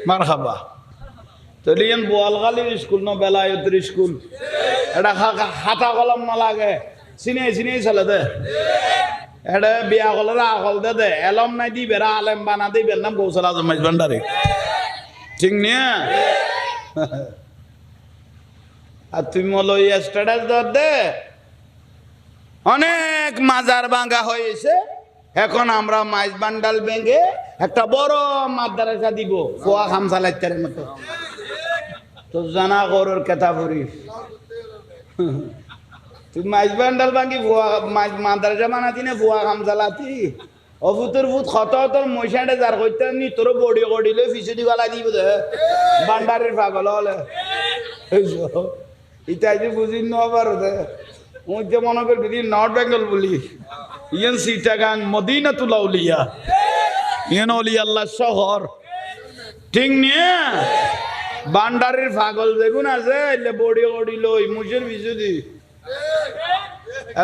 মারহাবা তলিয়ান বোয়ালখালীর স্কুল ন বেলায়তের স্কুল এটা খাতা কলম না লাগে চিনে চলে দে এটা বিয়া কলের আকল দে দে এলম নাই দি বেড়া আলেম বানা দি বের নাম গৌসুল আজম মাইজভান্ডারি ঠিক নিয়া আর তুমি মলো স্ট্যাটাস দে অনেক মাজার ভাঙা হয়েছে এখন আমরা মাইজভান্ডাল ব্যাংকে একটা বড় মাদ্রাসা দিব ফোয়া খামসা লাইটারের মতো তো জানা গরুর কেতা ভরি তুই মাইজভান্ডাল ভাঙি ফোয়া মাদ্রাসা বানাতি না ফোয়া খামসা লাতি অভূতর ভূত ক্ষত তোর মশাটে যার করতে নি তোর বডি কডিলে ফিসে দিবালা দিব দে ভান্ডারের পাগল হলে ইতাই যে বুঝি নবার দে মুই যে মনে করি নর্থ বেঙ্গল বলি ইয়ান সিটাগাং মদিনাতুল আউলিয়া ইয়ান ওলি আল্লাহ শহর ঠিক নিয়ে ভান্ডারের পাগল দেখুন আছে এলে বডি কডিল মুসের ফিসে দি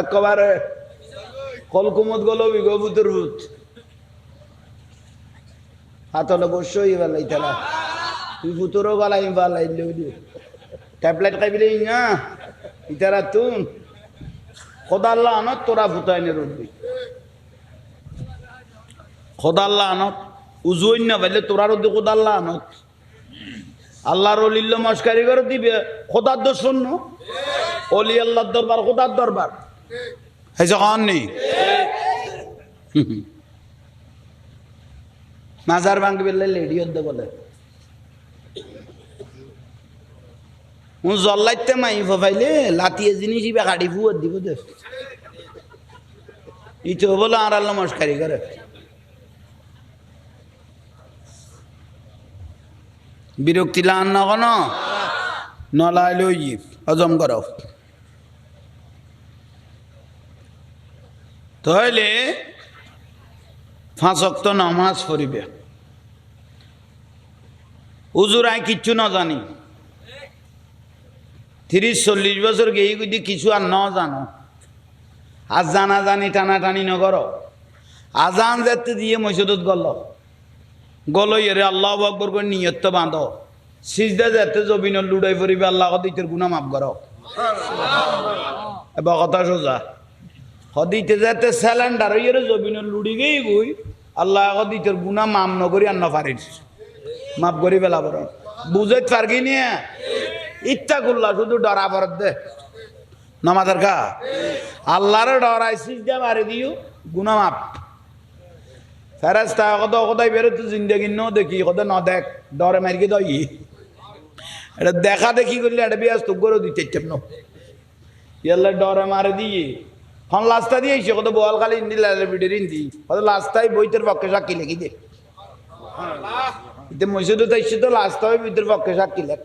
একেবারে কলকুমত গল বিগবুতর ভূত হাতলে বসই বেলাই তারা তুই ভূতরও বালাই বালাইলে ট্যাবলেট খাইবিলে না ইতারা তুন খোদাল্লাহ আনত তোরা ভূতাইনে রুবি খোদাল্লাহ আনত উজুইন না পাইলে তোরা রুদি খোদাল্লাহ আনত আল্লাহর অলিল্য মস্কারি করে দিবে খোদার দর্শন অলি আল্লাহর দরবার খোদার দরবার এই যখন নেই মাজার ভাঙ্গি বেললে লেডিও দে বলে মু জল্লাইতে মাই ফাইলে লাতিয়ে জিনিস ইবা গাড়ি ফুয়ার দিব দে ইতো বলে আর আল্লাহ মস্কারি করে বিরক্তি লান না কোন নলাইলে হজম করো তাহলে 5 ওয়াক্ত নামাজ পড়িবে হুজুর আই কিচ্ছু না জানি 30-40 বছর গেই যদি কিছু আর ন জানো আজ জানা জানি টানাটানি নগর আজান যেতে দিয়ে মসজিদত গল এরে আল্লাহ আকবর করে নিয়ত বাঁধ সিজদা যেতে জবিন লুড়াই পড়িবে আল্লাহ দিতের গুণা মাফ করো এবার কথা সোজা হদিতে যাতে স্যালেন্ডার হইয়ে জবিনের লুড়ি গেই গুই আল্লাহ হদিতের গুণা মাম নগরি আর নফারিস মাফ করি বেলা বড় বুঝাইতে পারগি নিয়ে ইচ্ছা করলা শুধু ডরা পড়ত দে নামাজের গা আল্লাহরে ডরাই সিজদা মারি দিও গুনাহ মাপ ফেরেশতা কদাই বেরো তো জিন্দেগি ন দেখি কদা ন দেখ ডরে মারিকে দই এটা দেখা দেখি করলে এটা বিয়াস তো গরো দিতে চাপ ন ইয়াল্লা ডরে মারি দিয়ে হন লাস্তা দিয়ে এসে কত বল খালি ইন্দি লালে বিডের ইন্দি কত লাস্তাই বইতের পক্ষে সাক্ষী লেখি দে ইতে মসজিদে তো এসে তো লাস্তাই বইতের পক্ষে সাক্ষী লেখ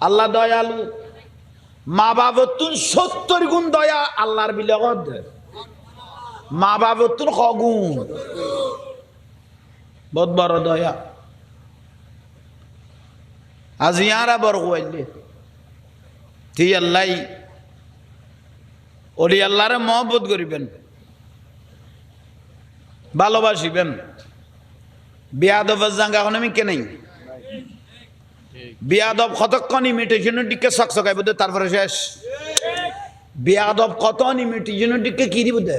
আল্লাহ দয়ালু মা বাবতুন 70 গুণ দয়া আল্লাহর বিলগত মা বাবতুন কগুণ বহুত বড় দয়া আজ ইয়ারা বড় হইলে ঠিক আল্লাহ ওলি আল্লাহরে মহব্বত করিবেন ভালোবাসিবেন বিয়াদবের জাঙ্গা এখন আমি কেনেই বিয়াদব কতক্ষণ ইমিটেশনের দিকে সকসকাই বোধ তারপরে শেষ বিয়াদব কত ইমিটেশনের দিকে কি দিব দে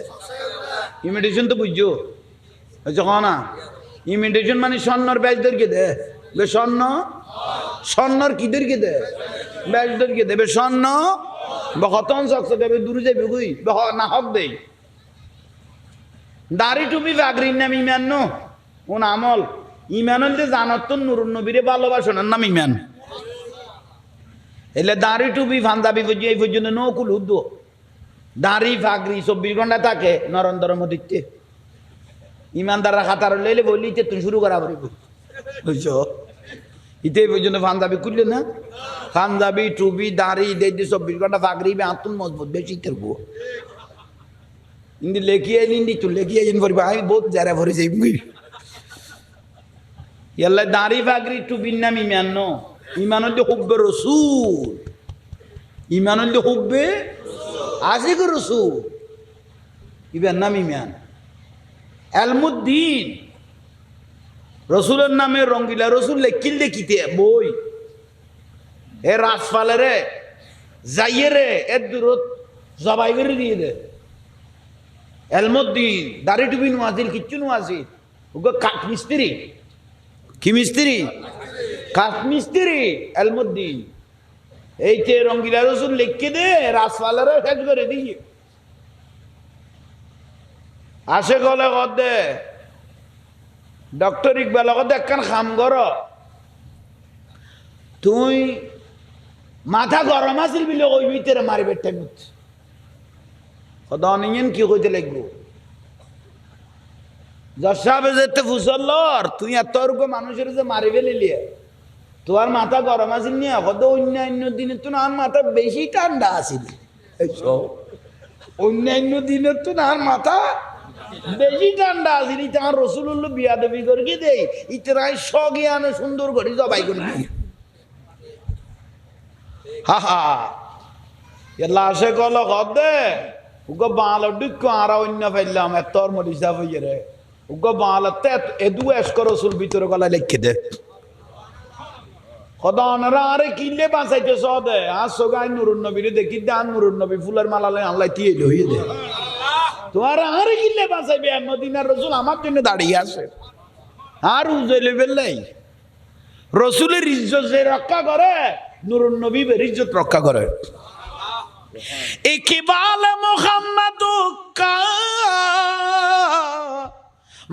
ইমিটেশন তো বুঝছো যখন না ইমিটেশন মানে স্বর্ণর ব্যাজদেরকে দে স্বর্ণ স্বর্ণর কিদেরকে দে ব্যাজদেরকে দেবে স্বর্ণ বা কতক্ষণ সকসকাই দূরে যাবে গুই না হক দেই দাড়ি টুপি বাগরির নাম ইমান নো ওন আমল ইমান হইলে জানত তো নুরুন নবীরে ভালোবাসনের নাম ইমান এলে দাড়ি টুপি ফান্দাবি বুঝি এই পর্যন্ত নকুল উদ্দ দাড়ি ফাগরি 24 ঘন্টা থাকে নরেন্দ্র মোদীতে ইমানদাররা খাতার লইলে বলি তুমি শুরু করা পারিব বুঝছো ইতে এই পর্যন্ত ফান্দাবি খুললে না ফান্দাবি টুপি দাড়ি দিয়ে 24 ঘন্টা ফাগরি আতুন মজবুত বেশি করবো ইন্দি লেখিয়ে ইন্দি চুল লেখিয়ে ইন পড়বে আমি বহুত যারা ভরে যাই ইয়াল্লা দাড়ি ফাগরি টুপির নাম ইমান ন ইমান হইলে হুব্বে রসুল ইমান হইলে হুব্বে আশিক রসুল ইবার নাম ইমান এলমুদ্দিন রসুলের নামে রঙ্গিলা রসুল লেখিল দেখিতে বই এ রাজপালে রে যাইয়ে রে এর দূরত জবাই করে দিয়ে দে এলমুদ্দিন দাড়ি টুপি নোয়াজিল কিচ্ছু নোয়াজিল ওকে কাঠ মিস্ত্রি কি মিস্ত্রি কাঠ মিস্ত্রি এলমুদ্দিন এই যে রঙ্গিলা রসুল লিখে দে রাজপালারে শেষ করে দিয়ে আসে গলে দে ডক্টর ইকবাল একখান খাম কর তুই মাথা গরম আছিল বলে ওই ভিতরে মারিবে টাইমত অনিয়ন কি কইতে লাগবো যশাবে যেতে ফুসল্লর তুই এত মানুষের যে মারি ফেলিলি তোমার মাথা গরম আছিল নি কত অন্যান্য দিনে তো আর মাথা বেশি ঠান্ডা আছিল অন্যান্য দিনে তো আর মাথা বেশি ঠান্ডা আছিল তার রসুল্লাহ বিয়াদবি করে দেই ইতরাই সজ্ঞানে সুন্দর করে জবাই করে হা হা এলা আসে কল দে উগো বাল ডিক আরা অন্য ফেললাম এতর মরিসা হইয়ে রে উগো বালতে এদু এসকর রসুল ভিতরে গলা লিখে দে খদানরা আরে কিলে বাঁচাইতে সদে আর সোগাই নুরুন নবীরে দেখি দে আর নুরুন নবী ফুলের মালা লই আল্লাহ তিয়ে লইয়ে দে তোমার আরে কিলে বাঁচাইবে মদিনার রসুল আমার জন্য দাঁড়িয়ে আছে আর উজে লেভেল নাই রসুলের ইজ্জত যে রক্ষা করে নুরুন নবী ইজ্জত রক্ষা করে इकबाल मोहम्मद का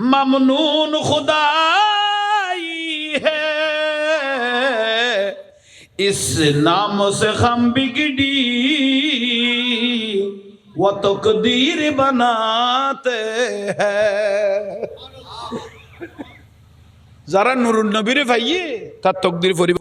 ममनून खुदाई है इस नाम से हम बिगड़ी वो तकदीर बनाते हैं जरा नूरुन नबी रे भाई ता तकदीर